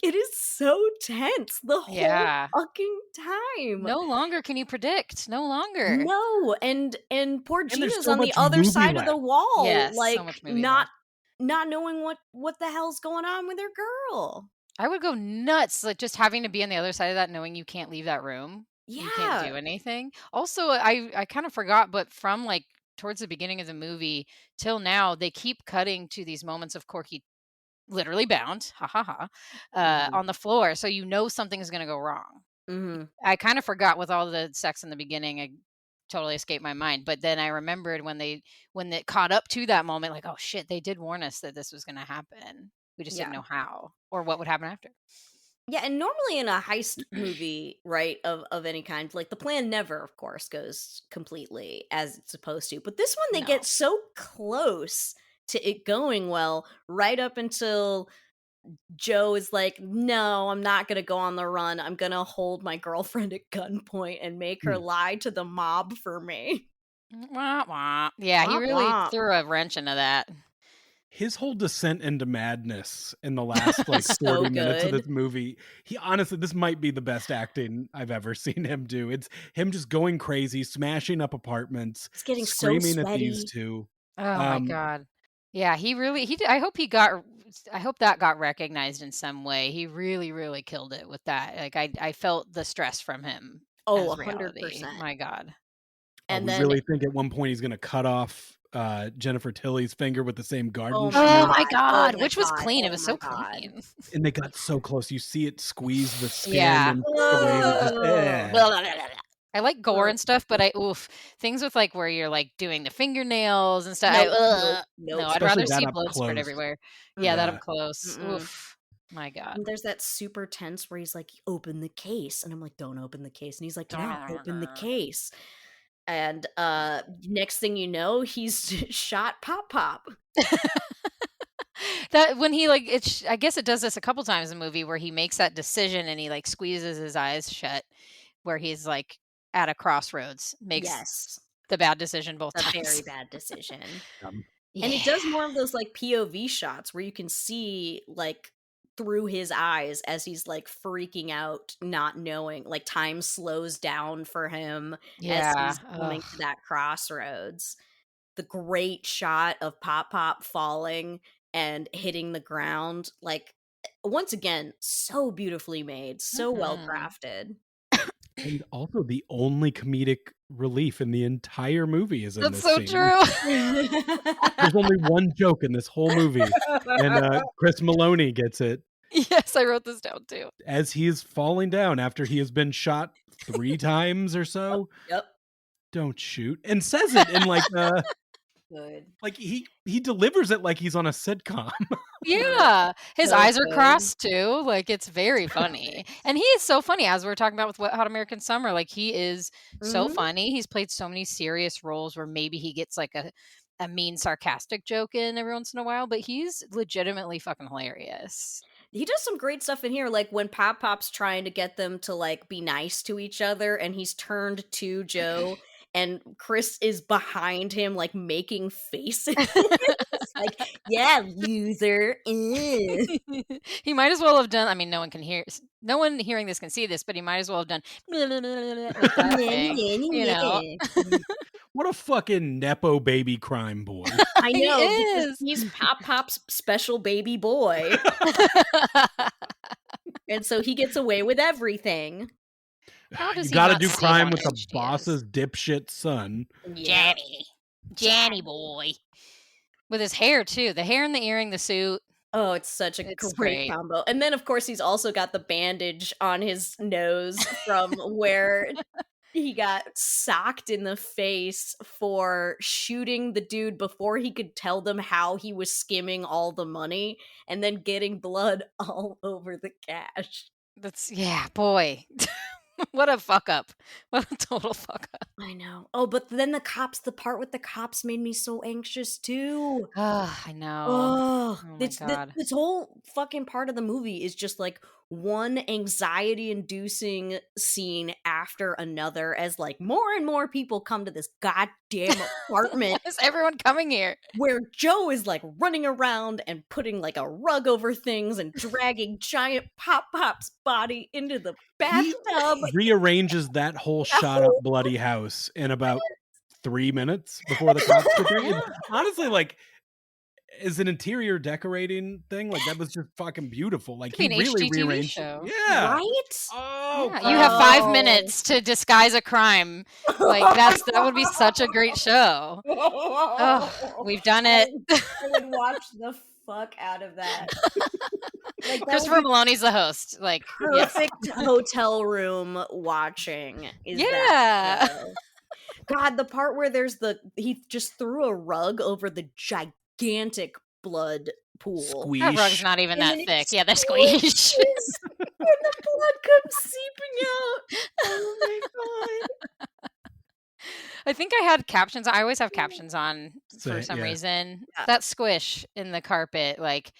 Speaker 3: it is so tense the whole
Speaker 4: Yeah.
Speaker 3: fucking time.
Speaker 4: No longer can you predict. No longer.
Speaker 3: No, and poor
Speaker 1: And there's
Speaker 3: Gina's
Speaker 1: so
Speaker 3: on the
Speaker 1: much
Speaker 3: other
Speaker 1: movie
Speaker 3: side of the
Speaker 1: left.
Speaker 3: wall,
Speaker 4: Yes, so
Speaker 3: like
Speaker 4: much movie
Speaker 3: not
Speaker 4: left.
Speaker 3: knowing what the hell's going on with her girl.
Speaker 4: I would go nuts, like just having to be on the other side of that, knowing you can't leave that room. You can't do
Speaker 3: Yeah.
Speaker 4: anything. Also, I kind of forgot, but from like towards the beginning of the movie till now, they keep cutting to these moments of Corky literally bound, ha ha ha,
Speaker 3: Mhm.
Speaker 4: on the floor, so you know something's gonna go wrong.
Speaker 3: Mm-hmm.
Speaker 4: I kind of forgot with all the sex in the beginning. I totally escaped my mind, but then I remembered when it caught up to that moment, like, oh shit, they did warn us that this was gonna happen. We just didn't
Speaker 3: Yeah.
Speaker 4: know how or what would happen after.
Speaker 3: Yeah, and normally in a heist movie, right, of any kind, like the plan never, of course, goes completely as it's supposed to. But this one, they
Speaker 4: No.
Speaker 3: get so close to it going well, right up until Joe is like, "No, I'm not gonna go on the run. I'm gonna hold my girlfriend at gunpoint and make her lie to the mob for me."
Speaker 4: Wah, wah. Yeah, he
Speaker 3: Wah,
Speaker 4: really
Speaker 3: wah.
Speaker 4: threw a wrench into that.
Speaker 1: His whole descent into madness in the last like
Speaker 3: So
Speaker 1: 40 minutes of
Speaker 3: good.
Speaker 1: this movie, he honestly, this might be the best acting I've ever seen him do. It's him just going crazy, smashing up apartments,
Speaker 3: It's getting so
Speaker 1: screaming at these
Speaker 3: sweaty.
Speaker 1: two.
Speaker 4: Oh my
Speaker 1: Um,
Speaker 4: god. Yeah, he did, I hope that got recognized in some way. He really, really killed it with that. Like I felt the stress from him
Speaker 3: Oh,
Speaker 4: as reality.
Speaker 3: 100%.
Speaker 4: My god.
Speaker 3: And
Speaker 1: we
Speaker 3: then
Speaker 1: really think at one point he's going to cut off Jennifer Tilly's finger with the same garden
Speaker 3: Oh
Speaker 1: shears.
Speaker 4: Oh
Speaker 3: my
Speaker 4: my
Speaker 3: God.
Speaker 4: God, which was clean. It
Speaker 3: Oh
Speaker 4: was
Speaker 3: my
Speaker 4: so
Speaker 3: God.
Speaker 4: clean.
Speaker 1: And they got so close. You see it squeeze the skin
Speaker 4: Yeah.
Speaker 1: and away.
Speaker 4: I like gore
Speaker 3: Ugh.
Speaker 4: and stuff, but things with like where you're like doing the fingernails and stuff.
Speaker 3: Nope.
Speaker 4: No, I'd
Speaker 1: Especially
Speaker 4: rather
Speaker 1: that
Speaker 4: see
Speaker 1: up
Speaker 4: blood spurt
Speaker 1: close.
Speaker 4: everywhere. Yeah, that
Speaker 1: Yeah.
Speaker 4: up close.
Speaker 3: Mm-mm.
Speaker 4: Oof. My God.
Speaker 3: And there's that super tense where he's like, open the case. And I'm like, don't open the case. And he's like, yeah, open the case. And next thing you know, he's shot Pop Pop.
Speaker 4: That when he like I guess it does this a couple times in the movie where he makes that decision and he like squeezes his eyes shut where he's like at a crossroads, makes
Speaker 3: Yes.
Speaker 4: the bad decision both
Speaker 3: A
Speaker 4: times.
Speaker 3: very bad decision.
Speaker 1: Um,
Speaker 3: And it does more of those like POV shots where you can see like through his eyes as he's like freaking out, not knowing, like time slows down for him as he's coming to that crossroads. The great shot of Pop Pop falling and hitting the ground, like once again, so beautifully made, so well crafted.
Speaker 1: And also the only comedic relief in the entire movie is in
Speaker 4: That's
Speaker 1: this
Speaker 4: so
Speaker 1: scene.
Speaker 4: true.
Speaker 1: There's only one joke in this whole movie, and Chris Maloney gets it
Speaker 4: Yes, I wrote this down too.
Speaker 1: as he is falling down after he has been shot 3 times or so.
Speaker 3: Yep.
Speaker 1: Don't shoot, and says it in like
Speaker 3: Good.
Speaker 1: like he delivers it like he's on a sitcom.
Speaker 4: Yeah, his
Speaker 3: So
Speaker 4: eyes are
Speaker 3: good.
Speaker 4: crossed too. Like it's very funny, and he is so funny. As we were talking about with Hot American Summer, like he is so
Speaker 3: Mhm.
Speaker 4: funny. He's played so many serious roles where maybe he gets like a mean, sarcastic joke in every once in a while, but he's legitimately fucking hilarious.
Speaker 3: He does some great stuff in here, like when Pop Pop's trying to get them to like be nice to each other, and he's turned to Joe, and Chris is behind him, like making faces, like "Yeah, loser."
Speaker 4: He might as well have done. I mean, no one can hear. No one hearing this can see this, but he might as well have done with that thing. You know,
Speaker 1: What a fucking nepo baby crime boy.
Speaker 3: I
Speaker 4: He
Speaker 3: know because
Speaker 4: is.
Speaker 3: he's Pop Pop's special baby boy, and so he gets away with everything.
Speaker 4: How does
Speaker 1: You
Speaker 4: he
Speaker 1: gotta
Speaker 4: not
Speaker 1: do
Speaker 4: see
Speaker 1: crime
Speaker 4: how
Speaker 1: with the
Speaker 4: rich he is?
Speaker 1: boss's dipshit son.
Speaker 3: Yeah.
Speaker 4: Janny boy, with his hair too. The hair and the earring, the suit.
Speaker 3: Oh, it's such a
Speaker 4: It's
Speaker 3: great
Speaker 4: great.
Speaker 3: combo. And then, of course, he's also got the bandage on his nose from where he got socked in the face for shooting the dude before he could tell them how he was skimming all the money and then getting blood all over the cash.
Speaker 4: Boy. What a fuck up. What a total fuck up.
Speaker 3: I know. Oh, but then the part with the cops made me so anxious too.
Speaker 4: Oh, I know.
Speaker 3: Oh,
Speaker 4: Oh my God.
Speaker 3: this whole fucking part of the movie is just like one anxiety-inducing scene after another as like more and more people come to this goddamn apartment
Speaker 4: Why is everyone coming here?
Speaker 3: where Joe is like running around and putting like a rug over things and dragging giant Pop Pop's body into the
Speaker 1: He
Speaker 3: bathtub.
Speaker 1: rearranges that whole shot up bloody house in about 3 minutes before the cops get there. And honestly, like, as an interior decorating thing, like that was just fucking beautiful. Like
Speaker 4: Could be
Speaker 1: he
Speaker 4: an
Speaker 1: really
Speaker 4: HGTV
Speaker 1: rearranged.
Speaker 4: show.
Speaker 1: Yeah.
Speaker 3: Right?
Speaker 1: Oh,
Speaker 4: Yeah, you have 5
Speaker 3: Oh.
Speaker 4: minutes to disguise a crime. Like that would be such a great show. Oh, we've done it.
Speaker 3: I would watch the fuck out of that. Like, that
Speaker 4: Christopher
Speaker 3: would be
Speaker 4: Maloney's the host. Like, yes.
Speaker 3: perfect hotel room watching. Is
Speaker 4: Yeah.
Speaker 3: that show. God, the part where he just threw a rug over the gigantic blood pool.
Speaker 1: Squeeze.
Speaker 4: That rug's not even
Speaker 3: And
Speaker 4: that
Speaker 3: then it
Speaker 4: thick. Yeah, they're squeezed.
Speaker 3: squeezes, and the blood comes seeping out. Oh my god.
Speaker 4: I think I had captions. I always have captions on for
Speaker 1: Say-
Speaker 4: some
Speaker 1: yeah.
Speaker 4: reason.
Speaker 3: Yeah.
Speaker 4: That squish in the carpet, like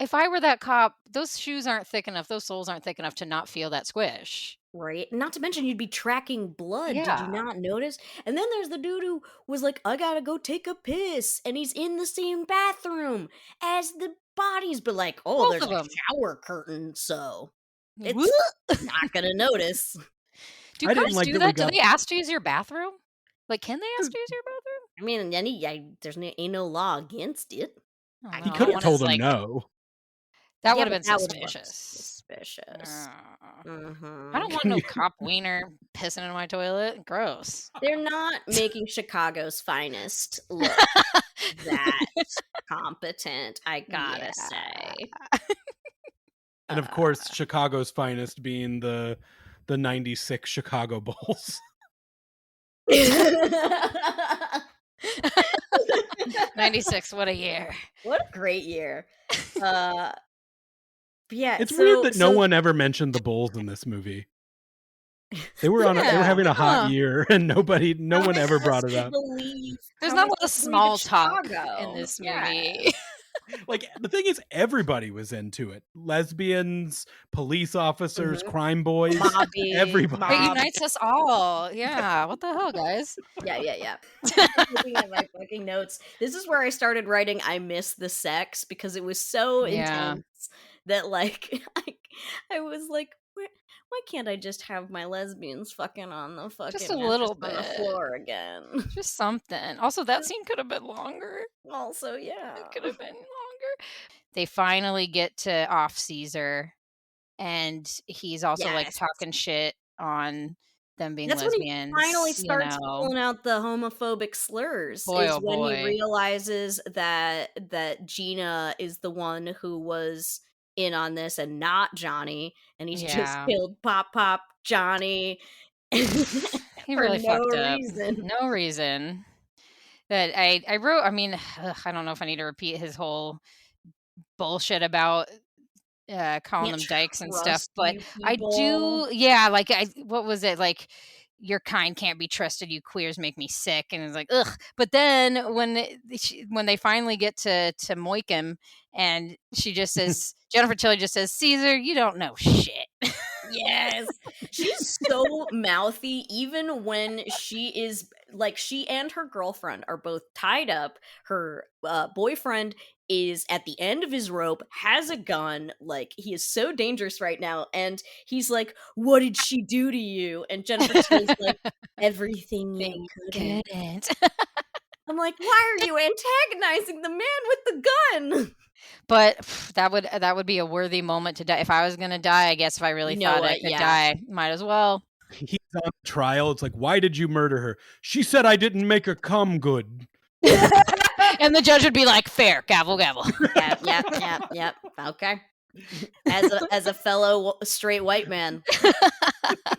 Speaker 4: if I were that cop, those shoes aren't thick enough, those soles aren't thick enough to not feel that squish.
Speaker 3: Right? Not to mention you'd be tracking blood. Did
Speaker 4: Yeah.
Speaker 3: you not notice? And then there's the dude who was like, I gotta go take a piss. And he's in the same bathroom as the bodies, but like, oh,
Speaker 4: Both
Speaker 3: there's
Speaker 4: of
Speaker 3: a
Speaker 4: them.
Speaker 3: shower curtain, so
Speaker 4: Whoop.
Speaker 3: it's not gonna notice.
Speaker 4: Do
Speaker 1: I didn't
Speaker 4: cops
Speaker 1: like
Speaker 4: do
Speaker 1: that we
Speaker 4: that? Do
Speaker 1: got-
Speaker 4: they ask to use your bathroom? Like, can they ask to use your bathroom?
Speaker 3: I mean, ain't no law against it.
Speaker 4: I don't
Speaker 1: He
Speaker 4: know.
Speaker 1: could
Speaker 4: That
Speaker 1: have
Speaker 4: one is,
Speaker 1: told him
Speaker 4: like,
Speaker 1: no.
Speaker 4: That
Speaker 3: Yeah,
Speaker 4: would have
Speaker 3: but
Speaker 4: been
Speaker 3: that would've looked
Speaker 4: suspicious.
Speaker 3: Suspicious.
Speaker 4: I
Speaker 3: Mhm.
Speaker 4: don't want no cop wiener pissing in my toilet. Gross.
Speaker 3: They're not making Chicago's finest look that competent, I gotta say.
Speaker 1: And of course, Chicago's finest being the 96 Chicago Bulls.
Speaker 4: 96, what a year.
Speaker 3: What a great year. Yeah,
Speaker 1: It's weird that no one ever mentioned the Bulls in this movie. They were they were having a hot year, and no one ever brought it up.
Speaker 4: There's not a lot of small talk in this movie.
Speaker 1: Like, the thing is, everybody was into it. Lesbians, police officers, crime boys, everybody.
Speaker 4: It unites us all. Yeah, what the hell, guys?
Speaker 3: Yeah. Looking at my fucking notes. This is where I started writing I miss the sex, because it was so intense that, like, I was like, why can't I just have my lesbians fucking on the fucking
Speaker 4: just a little bit
Speaker 3: on the floor again?
Speaker 4: Just something. Also, that scene could have been longer.
Speaker 3: Also, yeah.
Speaker 4: It could have been longer. They finally get to off Caesar, and he's also like talking shit on them being lesbians.
Speaker 3: When he finally starts pulling out the homophobic slurs. He realizes that Gina is the one who was in on this and not Johnny, and he's just killed Pop Johnny.
Speaker 4: He really fucked up. No reason. That I wrote. I mean, I don't know if I need to repeat his whole bullshit about calling them dykes and stuff, but I do. Yeah, like what was it like? Your kind can't be trusted. You queers make me sick, and it's like ugh. But then when they finally get to Moikim, and she just says, Jennifer Tilly just says, "Caesar, you don't know shit."
Speaker 3: Yes, she's so mouthy. Even when she is like, she and her girlfriend are both tied up. Her boyfriend is at the end of his rope, has a gun, like he is so dangerous right now, and he's like, "What did she do to you?" And Jennifer Tilly's like, "Everything you couldn't." I'm like, why are you antagonizing the man with the gun?
Speaker 4: But that would be a worthy moment to die. If I was gonna die, I guess if I really thought I could die, might as well.
Speaker 1: He's on trial. It's like, why did you murder her? She said I didn't make her come good.
Speaker 4: And the judge would be like, fair, gavel, gavel.
Speaker 3: Yep. Okay. As a fellow straight white man,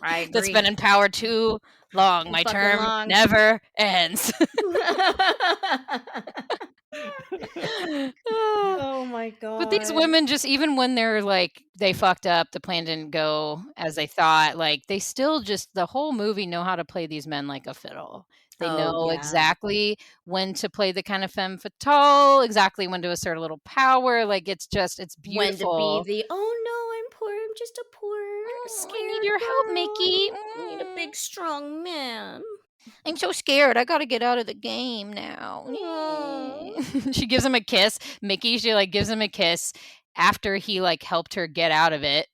Speaker 3: I agree.
Speaker 4: That's been in power too long. My term never ends.
Speaker 3: Oh my god.
Speaker 4: But these women, just even when they're like, they fucked up, the plan didn't go as they thought, like they still just the whole movie know how to play these men like a fiddle. They know exactly when to play the kind of femme fatale, exactly when to assert a little power. Like it's beautiful.
Speaker 3: When to be the, oh no, I'm poor, I'm just a poor scared
Speaker 4: I need your help, Mickey.
Speaker 3: I need a big strong man.
Speaker 4: I'm so scared. I got to get out of the game now. She gives him a kiss. Mickey, she like gives him a kiss after he like helped her get out of it,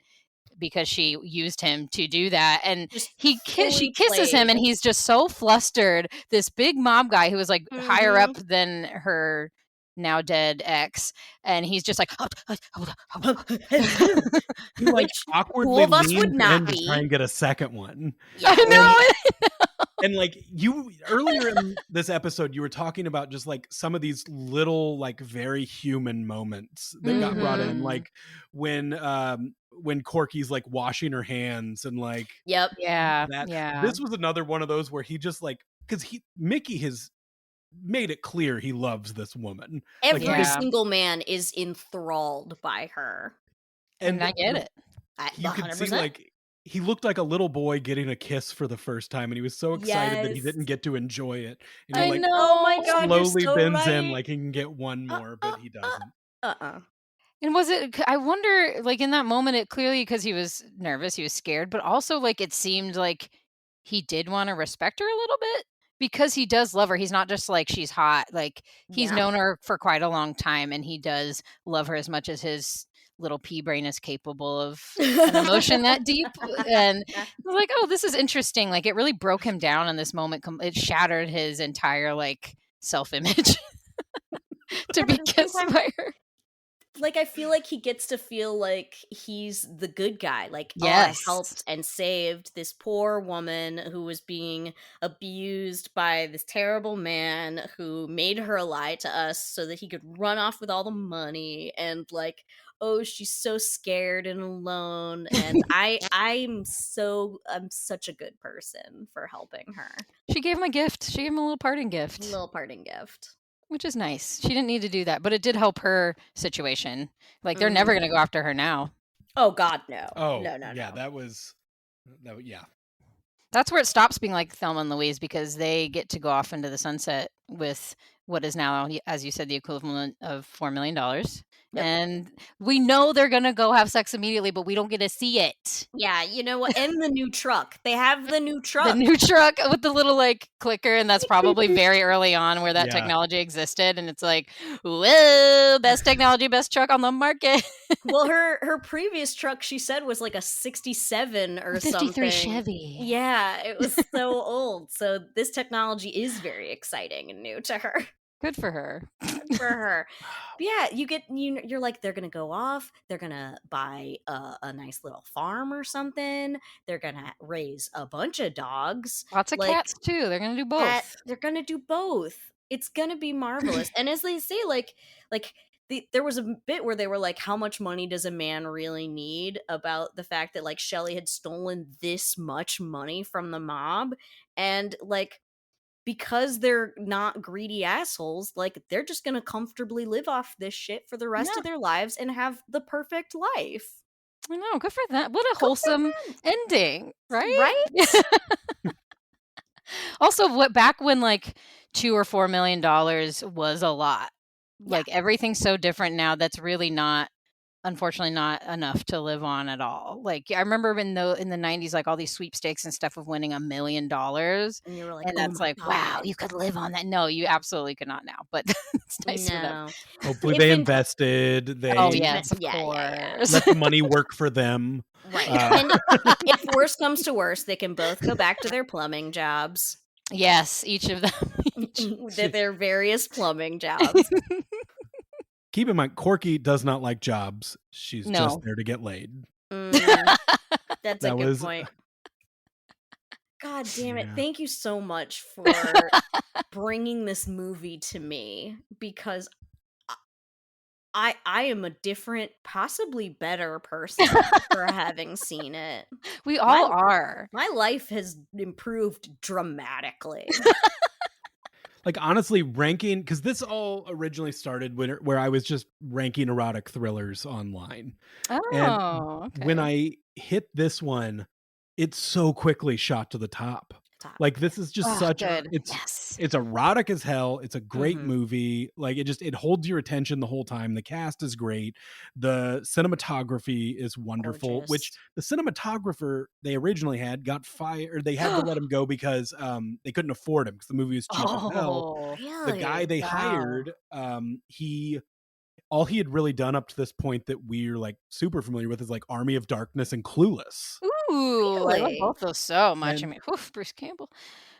Speaker 4: because she used him to do that. And she kisses him, and he's just so flustered. This big mob guy who was like higher up than her now dead ex, and he's just like
Speaker 1: he like awkwardly leans in to try and get a second one.
Speaker 4: Yeah, I know.
Speaker 1: And like you earlier in this episode, you were talking about just like some of these little like very human moments that got brought in, like when Corky's like washing her hands and like this was another one of those where he just like, because Mickey has made it clear he loves this woman.
Speaker 3: Every single man is enthralled by her,
Speaker 4: and I get it.
Speaker 1: You can see like he looked like a little boy getting a kiss for the first time, and he was so excited that he didn't get to enjoy it. And
Speaker 3: I know. Oh my god!
Speaker 1: Slowly
Speaker 3: so
Speaker 1: bends in like he can get one more, but he doesn't.
Speaker 4: And was it? I wonder, like in that moment, it clearly, because he was nervous, he was scared, but also like it seemed like he did want to respect her a little bit, because he does love her. He's not just like she's hot. Like he's known her for quite a long time, and he does love her as much as his little pea brain is capable of an emotion that deep. And I was like, oh, this is interesting. Like it really broke him down in this moment. It shattered his entire like self-image to be kissed by her.
Speaker 3: like I feel like he gets to feel like he's the good guy. Like, oh, I
Speaker 4: Yes.
Speaker 3: helped and saved this poor woman who was being abused by this terrible man who made her lie to us so that he could run off with all the money. And like, oh, she's so scared and alone. And I'm such a good person for helping her.
Speaker 4: She gave him a gift. She gave him a little parting gift,
Speaker 3: Little parting gift.
Speaker 4: which is nice. She didn't need to do that, but it did help her situation. Like, they're never going to go after her now.
Speaker 3: Oh God, no.
Speaker 1: Oh,
Speaker 3: no.
Speaker 1: yeah, yeah.
Speaker 4: That's where it stops being like Thelma and Louise, because they get to go off into the sunset with what is now, as you said, the equivalent of $4 million.
Speaker 3: Yep.
Speaker 4: And we know they're going to go have sex immediately, but we don't get to see it.
Speaker 3: Yeah, you know what? And the new truck. They have the new truck.
Speaker 4: The new truck with the little like clicker, and that's probably very early on where that
Speaker 1: Yeah.
Speaker 4: technology existed. And it's like, whoa, best technology, best truck on the market.
Speaker 3: Well, her previous truck, she said, was like a 67 or
Speaker 4: 53
Speaker 3: something.
Speaker 4: Chevy.
Speaker 3: Yeah, it was so old. So this technology is very exciting and new to her.
Speaker 4: Good for her.
Speaker 3: For her. But yeah, you're like, they're gonna go off, they're gonna buy a nice little farm or something, they're gonna raise a bunch of dogs,
Speaker 4: Lots of
Speaker 3: like,
Speaker 4: cats too. They're gonna do both.
Speaker 3: they're gonna do both. It's gonna be marvelous. And as they say, there was a bit where they were like, how much money does a man really need, about the fact that like Shelley had stolen this much money from the mob, and like, because they're not greedy assholes, like they're just gonna comfortably live off this shit for the rest of their lives and have the perfect life.
Speaker 4: I know. Good for that. What a
Speaker 3: Good for
Speaker 4: wholesome
Speaker 3: them.
Speaker 4: ending, right?
Speaker 3: Right?
Speaker 4: Also, back when like $2 or $4 million was a lot.
Speaker 3: Yeah.
Speaker 4: Like, everything's so different now. That's really not, unfortunately, not enough to live on at all. Like, I remember in the 90s, like all these sweepstakes and stuff of winning $1 million,
Speaker 3: And you were like,
Speaker 4: and
Speaker 3: oh
Speaker 4: that's
Speaker 3: my
Speaker 4: like,
Speaker 3: God.
Speaker 4: wow, you could live on that. No, you absolutely could not now. But it's nice for them.
Speaker 3: No.
Speaker 1: Hopefully
Speaker 3: If
Speaker 1: they
Speaker 3: in-
Speaker 1: invested. They
Speaker 4: Oh yes, of
Speaker 3: Yeah.
Speaker 4: course.
Speaker 1: let the money work for them.
Speaker 3: Right.
Speaker 1: Uh,
Speaker 3: And if worse comes to worse, they can both go back to their plumbing jobs.
Speaker 4: Yes, each of them.
Speaker 3: Their various plumbing jobs.
Speaker 1: Keep in mind, Corky does not like jobs. She's
Speaker 4: No.
Speaker 1: just there to get laid.
Speaker 3: That's
Speaker 1: That
Speaker 3: a good
Speaker 1: was-
Speaker 3: point. God damn it.
Speaker 1: Yeah.
Speaker 3: Thank you so much for bringing this movie to me, because I am a different, possibly better person for having seen it.
Speaker 4: We all
Speaker 3: My-
Speaker 4: are.
Speaker 3: My life has improved dramatically.
Speaker 1: Like, honestly, ranking, because this all originally started where I was just ranking erotic thrillers online.
Speaker 4: Oh, okay.
Speaker 1: When I hit this one, it so quickly shot to the top. Like, this is just such
Speaker 4: good.
Speaker 1: it's erotic as hell. It's a great
Speaker 3: Mhm.
Speaker 1: movie. Like, it holds your attention the whole time. The cast is great. The cinematography is wonderful, which
Speaker 3: Gorgeous.
Speaker 1: the cinematographer they originally had got fired. They had to let him go because they couldn't afford him, because the movie was cheap as hell.
Speaker 4: Oh,
Speaker 3: Really?
Speaker 1: The guy they
Speaker 3: Wow.
Speaker 1: hired, all he had really done up to this point that we're like super familiar with is like Army of Darkness and Clueless.
Speaker 4: ooh, I love
Speaker 3: Really?
Speaker 4: both those so much. I
Speaker 1: And-
Speaker 4: mean, whew, Bruce Campbell.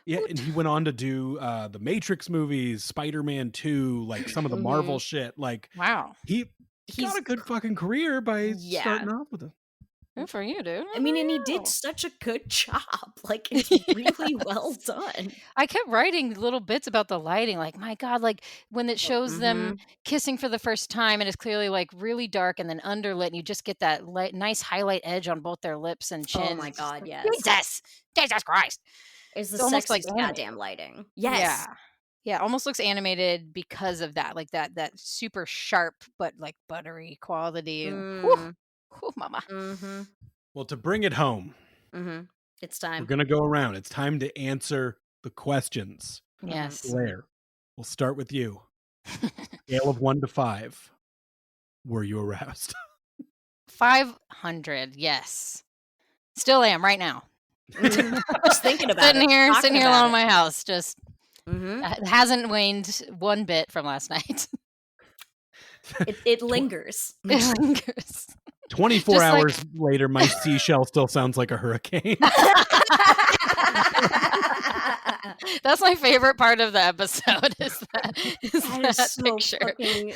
Speaker 1: Yeah, and he went on to do the Matrix movies, Spider-Man 2, like some of the Marvel shit. Like,
Speaker 4: Wow,
Speaker 1: he's got a good fucking career by
Speaker 3: Yeah.
Speaker 1: starting off with it.
Speaker 4: good for you, dude.
Speaker 3: I mean, and he
Speaker 4: Wow.
Speaker 3: did such a good job. Like, it's really well done.
Speaker 4: I kept writing little bits about the lighting. Like, my God, like when it shows them kissing for the first time, and it's clearly like really dark and then underlit, and you just get that nice highlight edge on both their lips and chin.
Speaker 3: Oh my God, yes.
Speaker 4: Jesus Christ!
Speaker 3: It's the
Speaker 4: It's almost
Speaker 3: sexiest
Speaker 4: like animated.
Speaker 3: goddamn lighting. Yes.
Speaker 4: Yeah, it almost looks animated because of that, like that super sharp but like buttery quality. And whew, mama.
Speaker 3: Mm-hmm.
Speaker 1: Well, to bring it home,
Speaker 3: Mm-hmm. It's
Speaker 1: we're
Speaker 3: time.
Speaker 1: going to go around. It's time to answer the questions.
Speaker 4: Yes.
Speaker 1: Blair, we'll start with you. Scale of 1 to 5. Were you aroused?
Speaker 4: 500. Yes. Still am right now.
Speaker 3: Just thinking about
Speaker 4: Sitting
Speaker 3: it.
Speaker 4: here
Speaker 3: talking
Speaker 4: alone
Speaker 3: about
Speaker 4: in my house. Just
Speaker 3: Mhm.
Speaker 4: it hasn't waned one bit from last night.
Speaker 3: It lingers.
Speaker 4: It lingers.
Speaker 1: 24
Speaker 4: Just like-
Speaker 1: hours later, my seashell still sounds like a hurricane.
Speaker 4: That's my favorite part of the episode. Is that
Speaker 3: That is so
Speaker 4: picture?
Speaker 3: fucking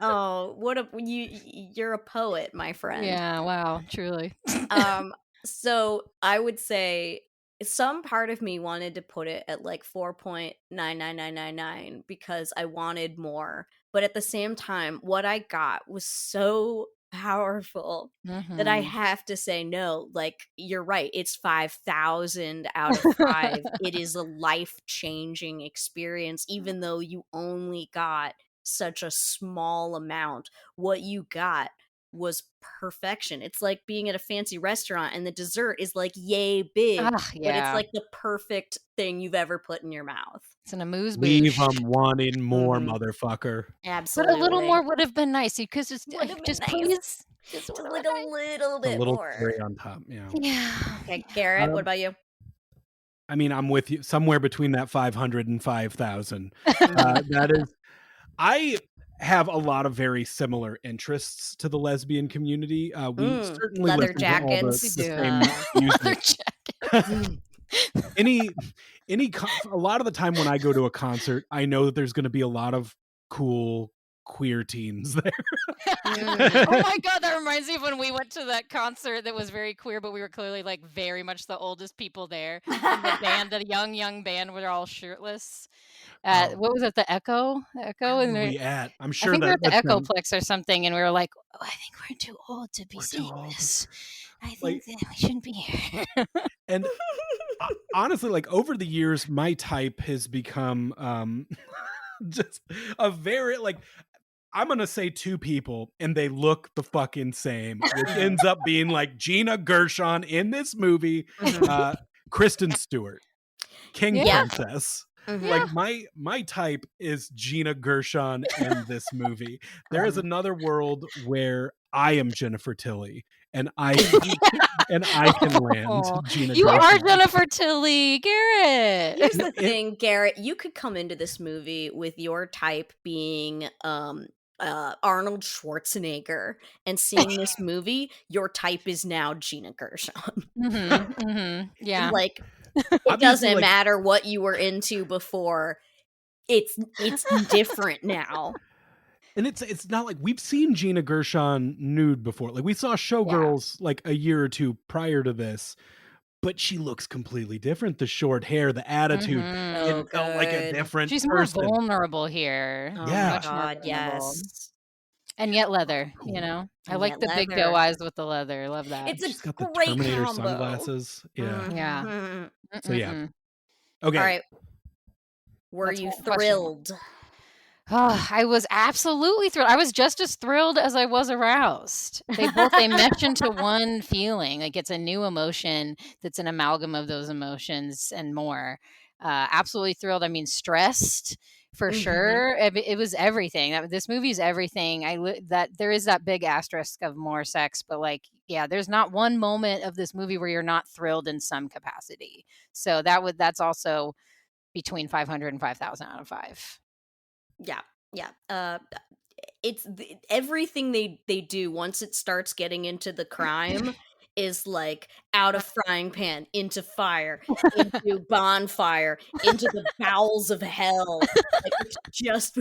Speaker 3: Oh, you're a poet, my friend.
Speaker 4: Yeah, wow, truly.
Speaker 3: Um, so I would say some part of me wanted to put it at like 4.99999 because I wanted more. But at the same time, what I got was so powerful that I
Speaker 4: Mhm.
Speaker 3: have to say no. Like, you're right. It's 5,000 out of 5. It is a life-changing experience, even though you only got such a small amount. What you got was perfection. It's like being at a fancy restaurant and the dessert is like yay big,
Speaker 4: Ah,
Speaker 3: but it's
Speaker 4: yeah.
Speaker 3: like the perfect thing you've ever put in your mouth.
Speaker 4: It's an amuse-bouche.
Speaker 1: Leave them wanting more,
Speaker 3: Mhm.
Speaker 1: motherfucker.
Speaker 4: But a little
Speaker 3: Absolutely.
Speaker 4: more would have been nice. You could just
Speaker 3: Would have been
Speaker 4: just
Speaker 3: nice.
Speaker 4: please. Just
Speaker 3: Just
Speaker 4: would have
Speaker 3: like
Speaker 4: been
Speaker 3: a little
Speaker 1: A
Speaker 3: bit
Speaker 1: little
Speaker 3: more.
Speaker 1: cherry on top, yeah.
Speaker 4: nice. Yeah.
Speaker 3: Okay, Garrett, what
Speaker 1: Um,
Speaker 3: about you?
Speaker 1: I mean, I'm with you somewhere between that 500 and 5,000.
Speaker 3: Mhm.
Speaker 1: That is, I have a lot of very similar interests to the lesbian community. We certainly
Speaker 3: Leather
Speaker 1: listen to all
Speaker 4: We
Speaker 3: jackets.
Speaker 1: the
Speaker 4: do.
Speaker 1: same
Speaker 4: Leather
Speaker 1: music.
Speaker 4: jacket.
Speaker 1: any a lot of the time when I go to a concert, I know that there's going to be a lot of cool queer teens there.
Speaker 3: Mhm.
Speaker 4: Oh my god, that reminds me of when we went to that concert that was very queer, but we were clearly like very much the oldest people there. And the band, the young band, were all shirtless.
Speaker 1: Oh,
Speaker 4: What was it? The Echo? The Echo?
Speaker 1: where
Speaker 4: And
Speaker 1: were we at? I'm
Speaker 4: I
Speaker 1: sure
Speaker 4: think we were
Speaker 1: that
Speaker 4: at the
Speaker 1: that's
Speaker 4: Echoplex or something, and we were like, oh, I think we're too old to be
Speaker 1: we're too
Speaker 4: seeing
Speaker 1: old.
Speaker 4: this. I
Speaker 1: Like,
Speaker 4: think that we shouldn't be here.
Speaker 1: and honestly, like over the years, my type has become just a very like I'm gonna say two people and they look the fucking same, which
Speaker 3: Mhm.
Speaker 1: ends up being like Gina Gershon in this movie,
Speaker 3: Mhm.
Speaker 1: Kristen Stewart, King
Speaker 4: Yeah.
Speaker 3: Yeah.
Speaker 1: Princess.
Speaker 3: Mhm.
Speaker 1: Like my type is Gina Gershon in this movie. There is
Speaker 3: Mhm.
Speaker 1: another world where I am Jennifer Tilly and I can and I can land
Speaker 4: Oh,
Speaker 1: Gina
Speaker 4: you are
Speaker 1: Gershon.
Speaker 4: Jennifer Tilly, Garrett.
Speaker 3: Here's
Speaker 1: No,
Speaker 3: the thing, Garrett. You could come into this movie with your type being Arnold Schwarzenegger, and seeing this movie, your type is now Gina Gershon.
Speaker 4: Yeah.
Speaker 3: Like, it
Speaker 1: obviously,
Speaker 3: doesn't
Speaker 1: like,
Speaker 3: matter what you were into before. It's different now.
Speaker 1: and it's not like we've seen Gina Gershon nude before. Like we saw
Speaker 3: Yeah.
Speaker 1: Showgirls like a year or two prior to this, but she looks completely different. The short hair, the attitude, it
Speaker 3: Oh,
Speaker 1: felt like a
Speaker 3: good.
Speaker 1: different
Speaker 4: She's more
Speaker 1: person.
Speaker 4: vulnerable here.
Speaker 3: Oh my
Speaker 1: Yeah.
Speaker 4: Much more
Speaker 3: god,
Speaker 4: vulnerable.
Speaker 3: yes.
Speaker 4: And yet leather,
Speaker 1: Cool.
Speaker 4: I
Speaker 3: And
Speaker 4: like
Speaker 3: yet
Speaker 4: the big doe
Speaker 3: leather.
Speaker 4: eyes with the leather. Love that.
Speaker 3: It's a
Speaker 1: She's got the
Speaker 3: great
Speaker 1: Terminator
Speaker 3: combo.
Speaker 1: sunglasses. Yeah.
Speaker 4: Yeah.
Speaker 3: Mhm.
Speaker 1: So yeah.
Speaker 4: Mm-mm-mm.
Speaker 1: Okay.
Speaker 3: All right. Were
Speaker 4: Let's
Speaker 3: you
Speaker 4: hold the question.
Speaker 3: thrilled?
Speaker 4: Oh, I was absolutely thrilled. I was just as thrilled as I was aroused. They mesh into one feeling. Like it's a new emotion that's an amalgam of those emotions and more. Absolutely thrilled. I mean, stressed for
Speaker 3: Mhm.
Speaker 4: sure. It was everything. This movie is everything. That there is that big asterisk of more sex, but like, yeah, there's not one moment of this movie where you're not thrilled in some capacity. So that's also between 500 and 5,000 out of 5.
Speaker 3: Yeah. Yeah. It's everything they do once it starts getting into the crime is like out of frying pan into fire, into bonfire, into the bowels of hell. Like, it's just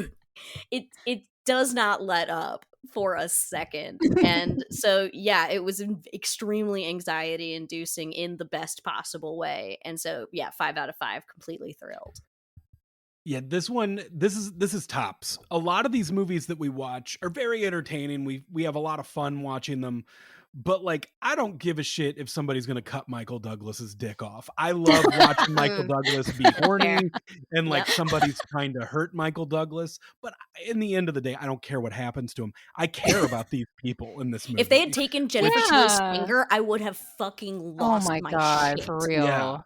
Speaker 3: it does not let up for a second. And so yeah, it was extremely anxiety inducing in the best possible way. And so yeah, 5 out of 5, completely thrilled.
Speaker 1: Yeah, this is tops. A lot of these movies that we watch are very entertaining. We have a lot of fun watching them. But like I don't give a shit if somebody's going to cut Michael Douglas's dick off. I love watching Michael Douglas be
Speaker 3: That's fair.
Speaker 1: horny and like
Speaker 3: Yep.
Speaker 1: somebody's trying to hurt Michael Douglas, but in the end of the day I don't care what happens to him. I care about these people in this movie.
Speaker 3: If they had taken Jennifer Tilly's
Speaker 4: Yeah.
Speaker 3: finger, I would have fucking
Speaker 4: Oh
Speaker 3: lost
Speaker 4: my
Speaker 3: my
Speaker 4: god,
Speaker 3: shit.
Speaker 4: for real.
Speaker 1: Yeah.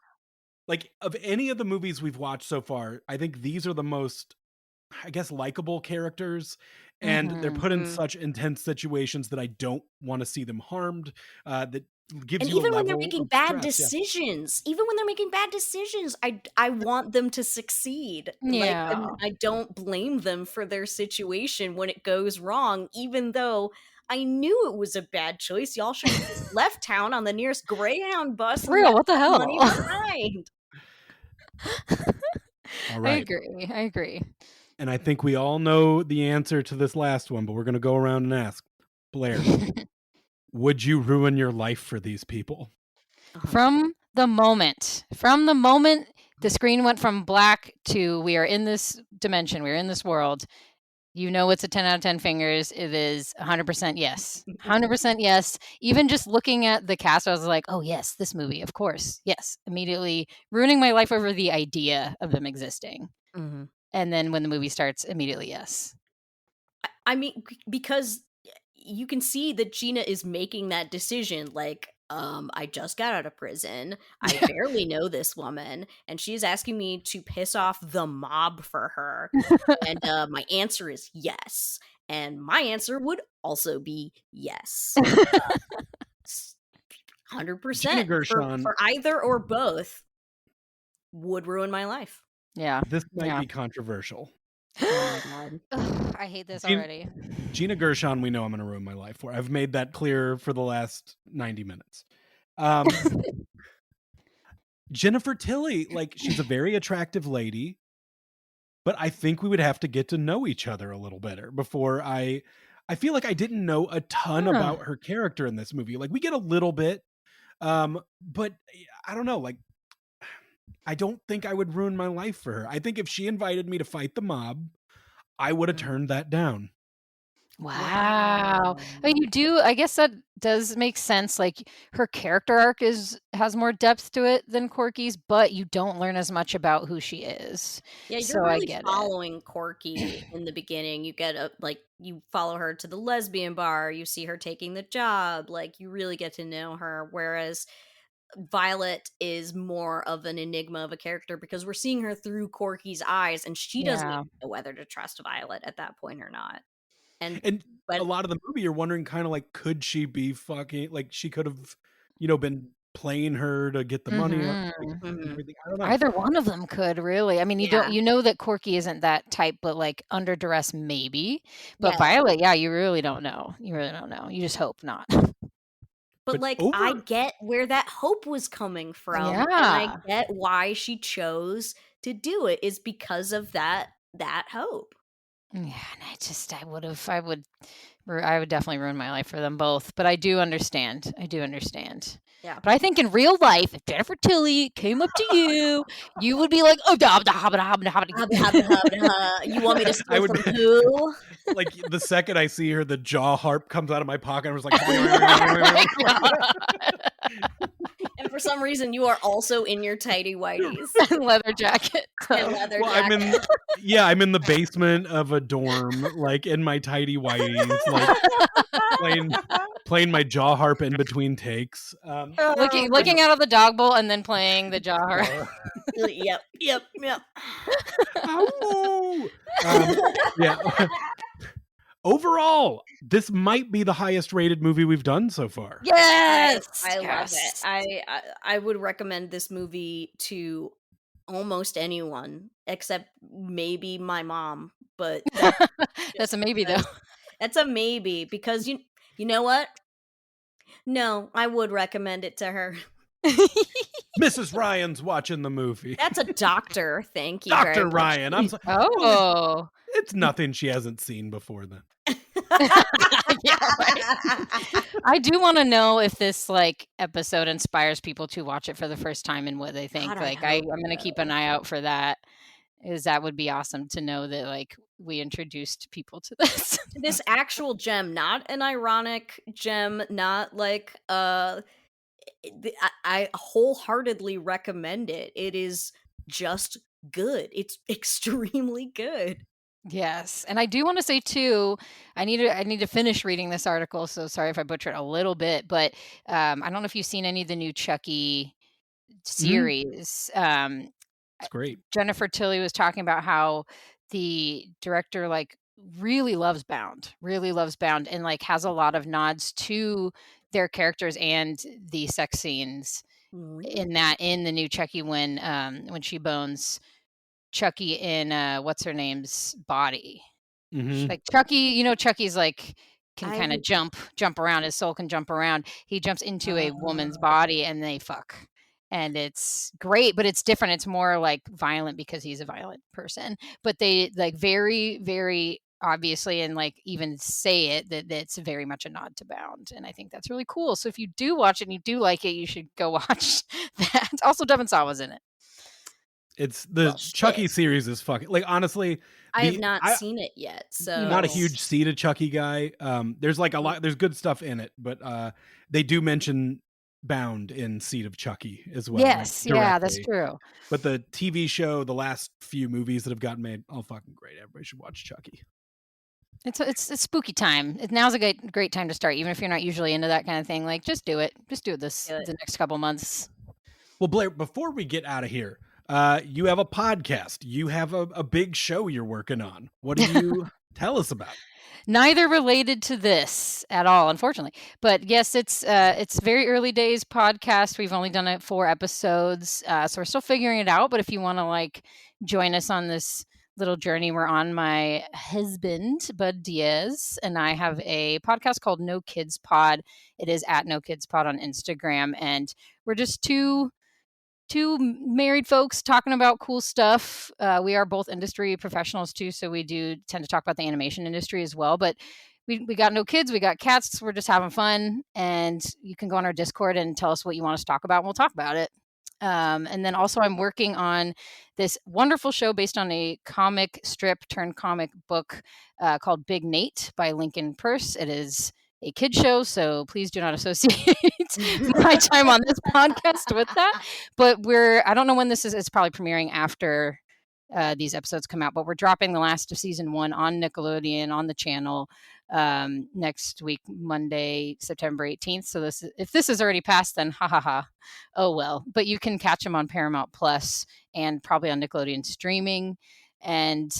Speaker 1: Like of any of the movies we've watched so far, I think these are the most, I guess, likable characters, and they're put in
Speaker 3: Mhm.
Speaker 1: such intense situations that I don't want to see them harmed. That gives
Speaker 3: And
Speaker 1: you a
Speaker 3: even when they're
Speaker 1: level
Speaker 3: making
Speaker 1: of
Speaker 3: bad
Speaker 1: stress. Yeah.
Speaker 3: decisions, I want them to succeed. Like,
Speaker 4: Yeah.
Speaker 3: and I don't blame them for their situation when it goes wrong, even though I knew it was a bad choice. Y'all should have just left town on the nearest Greyhound bus
Speaker 4: For
Speaker 3: and
Speaker 4: real,
Speaker 3: left
Speaker 4: what the
Speaker 3: the money
Speaker 4: hell?
Speaker 3: behind.
Speaker 1: All
Speaker 4: I
Speaker 1: right.
Speaker 4: agree.
Speaker 1: And I think we all know the answer to this last one, but we're going to go around and ask. Blair, would you ruin your life for these people?
Speaker 3: 100%.
Speaker 4: From the moment the screen went from black to we are in this dimension, we're in this world, you know it's a 10 out of 10 fingers. It is 100% yes. 100% yes. Even just looking at the cast, I was like, oh, yes, this movie, of course. Yes. Immediately ruining my life over the idea of them existing.
Speaker 3: Mhm.
Speaker 4: And then when the movie starts, immediately yes.
Speaker 3: I mean, because you can see that Gina is making that decision. Like, I just got out of prison. I barely know this woman, and she's asking me to piss off the mob for her. And my answer is yes. And my answer would also be yes. 100%
Speaker 1: Gina Gershon.
Speaker 3: for either or both would ruin my life.
Speaker 4: Yeah.
Speaker 1: This might
Speaker 4: Yeah.
Speaker 1: be controversial.
Speaker 3: Oh my god.
Speaker 4: Ugh, I hate this already.
Speaker 1: Gina Gershon, we know I'm going to ruin my life for. I've made that clear for the last 90 minutes. Jennifer Tilly, like, she's a very attractive lady, but I think we would have to get to know each other a little better before I feel like I didn't know a ton about her character in this movie. Like, we get a little bit, but I don't know, like, I don't think I would ruin my life for her. I think if she invited me to fight the mob, I would have turned that down.
Speaker 4: Wow. I mean, I guess that does make sense. Like her character arc has more depth to it than Corky's, but you don't learn as much about who she is.
Speaker 3: Yeah,
Speaker 4: So
Speaker 3: you're
Speaker 4: I
Speaker 3: really
Speaker 4: get it.
Speaker 3: following Corky in the beginning. You get you follow her to the lesbian bar, you see her taking the job, like you really get to know her. Whereas Violet is more of an enigma of a character because we're seeing her through Corky's eyes, and she doesn't
Speaker 4: Yeah.
Speaker 3: even know whether to trust Violet at that point or not. And
Speaker 1: And
Speaker 3: but
Speaker 1: a lot of the movie, you're wondering kind of like, could she be fucking, like, she could have, been playing her to get the money up, like, and
Speaker 3: Mhm.
Speaker 1: everything. I don't know.
Speaker 4: Either one of them could really. I mean,
Speaker 3: Yeah.
Speaker 4: you know that Corky isn't that type, but like under duress maybe. But
Speaker 3: Yeah.
Speaker 4: Violet, yeah, you really don't know. You really don't know. You just hope not.
Speaker 3: But,
Speaker 1: But
Speaker 3: like, I get where that hope was coming from, and I
Speaker 4: Yeah.
Speaker 3: get why she chose to do it is because of that hope.
Speaker 4: Yeah, and I would definitely ruin my life for them both. But I do understand.
Speaker 3: Yeah.
Speaker 4: But I think in real life, if Jennifer Tilly came up to you, you would be like, oh, da, da, da, da, da, da.
Speaker 3: Hubba, hubba, hubba, hubba. You want me to
Speaker 1: I
Speaker 3: steal
Speaker 1: would
Speaker 3: from who?
Speaker 1: like the second I see her, the jaw harp comes out of my pocket. I was like,
Speaker 3: And for some reason, you are also in your tighty whities
Speaker 4: And leather jacket.
Speaker 3: and leather
Speaker 1: well,
Speaker 3: jacket.
Speaker 1: I'm in the basement of a dorm, like in my tidy whities, like playing my jaw harp in between takes.
Speaker 4: Looking out of the dog bowl and then playing the jaw harp.
Speaker 3: Yep.
Speaker 1: Ow! Yeah. Overall, this might be the highest rated movie we've done so far.
Speaker 4: Yes,
Speaker 3: I love
Speaker 4: yes.
Speaker 3: it. I would recommend this movie to almost anyone except maybe my mom, but
Speaker 4: That's a maybe though.
Speaker 3: that's a maybe because you know what? No, I would recommend it to her.
Speaker 1: Mrs. Ryan's watching the movie.
Speaker 3: That's a doctor. Thank you, very
Speaker 1: Dr.
Speaker 3: much.
Speaker 1: Ryan. I'm sorry.
Speaker 4: Oh.
Speaker 1: It's nothing she hasn't seen before then.
Speaker 4: Yeah, right. I do want to know if this like episode inspires people to watch it for the first time and what they think.
Speaker 3: God, I
Speaker 4: Like
Speaker 3: hope
Speaker 4: I'm gonna keep an eye out for that. That would be awesome to know that like we introduced people to this.
Speaker 3: This actual gem, not an ironic gem, not like I wholeheartedly recommend it. It is just good. It's extremely good.
Speaker 4: Yes, and I do want to say too, I need to finish reading this article. So sorry if I butcher it a little bit, but I don't know if you've seen any of the new Chucky series.
Speaker 1: It's great.
Speaker 4: Jennifer Tilly was talking about how the director like really loves Bound, and like has a lot of nods to their characters and the sex scenes in the new Chucky when she bones Chucky in what's her name's body. Like Chucky, Chucky's like can kind of jump around. His soul can jump around. He jumps into a woman's body and they fuck. and it's great, but it's different. It's more like violent because he's a violent person, but they like very, very obviously, and like even say it that it's very much a nod to Bound, and I think that's really cool. So if you do watch it and you do like it, you should go watch that. Also, Devin Sawa was in it.
Speaker 1: It's the
Speaker 3: Well, shit.
Speaker 1: Chucky series is fucking like honestly.
Speaker 3: I have not seen it yet, so
Speaker 1: I'm not a huge Seed of Chucky guy. There's like a lot. There's good stuff in it, but they do mention Bound in Seed of Chucky as well.
Speaker 4: Yes,
Speaker 1: like,
Speaker 4: yeah, that's
Speaker 1: directly.
Speaker 4: true.
Speaker 1: But the TV show, the last few movies that have gotten made, all fucking great. Everybody should watch Chucky.
Speaker 4: It's spooky time. Now's a great time to start, even if you're not usually into that kind of thing. Like, just do it. Just do it the next couple months.
Speaker 1: Well, Blair, before we get out of here, you have a podcast. You have a big show you're working on. What do you tell us about?
Speaker 4: Neither related to this at all, unfortunately. But yes, it's very early days podcast. We've only done 4 episodes, so we're still figuring it out. But if you want to like join us on this little journey we're on, my husband Bud Diaz and I have a podcast called No Kids Pod. It is at No Kids Pod on Instagram, and we're just two married folks talking about cool stuff. We are both industry professionals too, so we do tend to talk about the animation industry as well. But we got no kids, we got cats. So we're just having fun, and you can go on our Discord and tell us what you want us to talk about, and we'll talk about it. And then also I'm working on this wonderful show based on a comic strip turned comic book called Big Nate by Lincoln Purse. It is a kid show, so please do not associate my time on this podcast with that. But I don't know when this is. It's probably premiering after these episodes come out, but we're dropping the last of season 1 on Nickelodeon on the channel next week, Monday, September 18th. So if this is already passed, then ha ha ha. Oh well. But you can catch them on Paramount Plus and probably on Nickelodeon streaming. And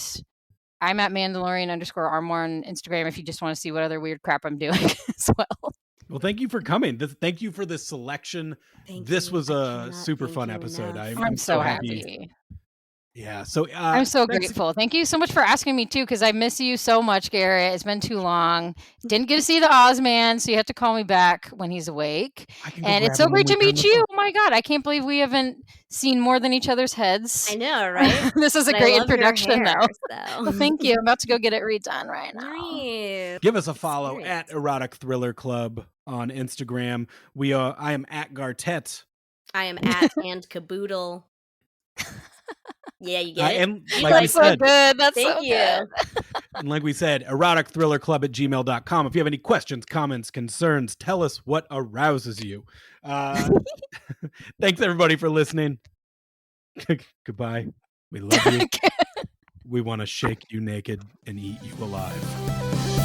Speaker 4: I'm at Mandalorian_Armor on Instagram if you just want to see what other weird crap I'm doing as well.
Speaker 1: Well, thank you for coming. Thank you for this selection. This was a super fun episode.
Speaker 4: I'm so happy.
Speaker 1: Yeah, so
Speaker 4: I'm so grateful. Thank you so much for asking me too, because I miss you so much, Garrett. It's been too long. Didn't get to see the Ozman, so you have to call me back when he's awake. And it's so great to meet you. Oh my God, I can't believe we haven't seen more than each other's heads.
Speaker 3: I know, right?
Speaker 4: This is a great introduction,
Speaker 3: hair,
Speaker 4: though. Well, thank you. I'm about to go get it redone right now.
Speaker 3: Nice.
Speaker 1: Give us a follow at Erotic Thriller Club on Instagram. I am at Gartet.
Speaker 3: I am at and Caboodle. Yeah, you get it.
Speaker 1: And
Speaker 3: You
Speaker 1: like we
Speaker 4: so
Speaker 1: said,
Speaker 4: good. That's
Speaker 3: Thank
Speaker 4: so
Speaker 3: you.
Speaker 4: good.
Speaker 1: and like we said, eroticthrillerclub@gmail.com. If you have any questions, comments, concerns, tell us what arouses you. Thanks everybody for listening. Goodbye. We love you. We want to shake you naked and eat you alive.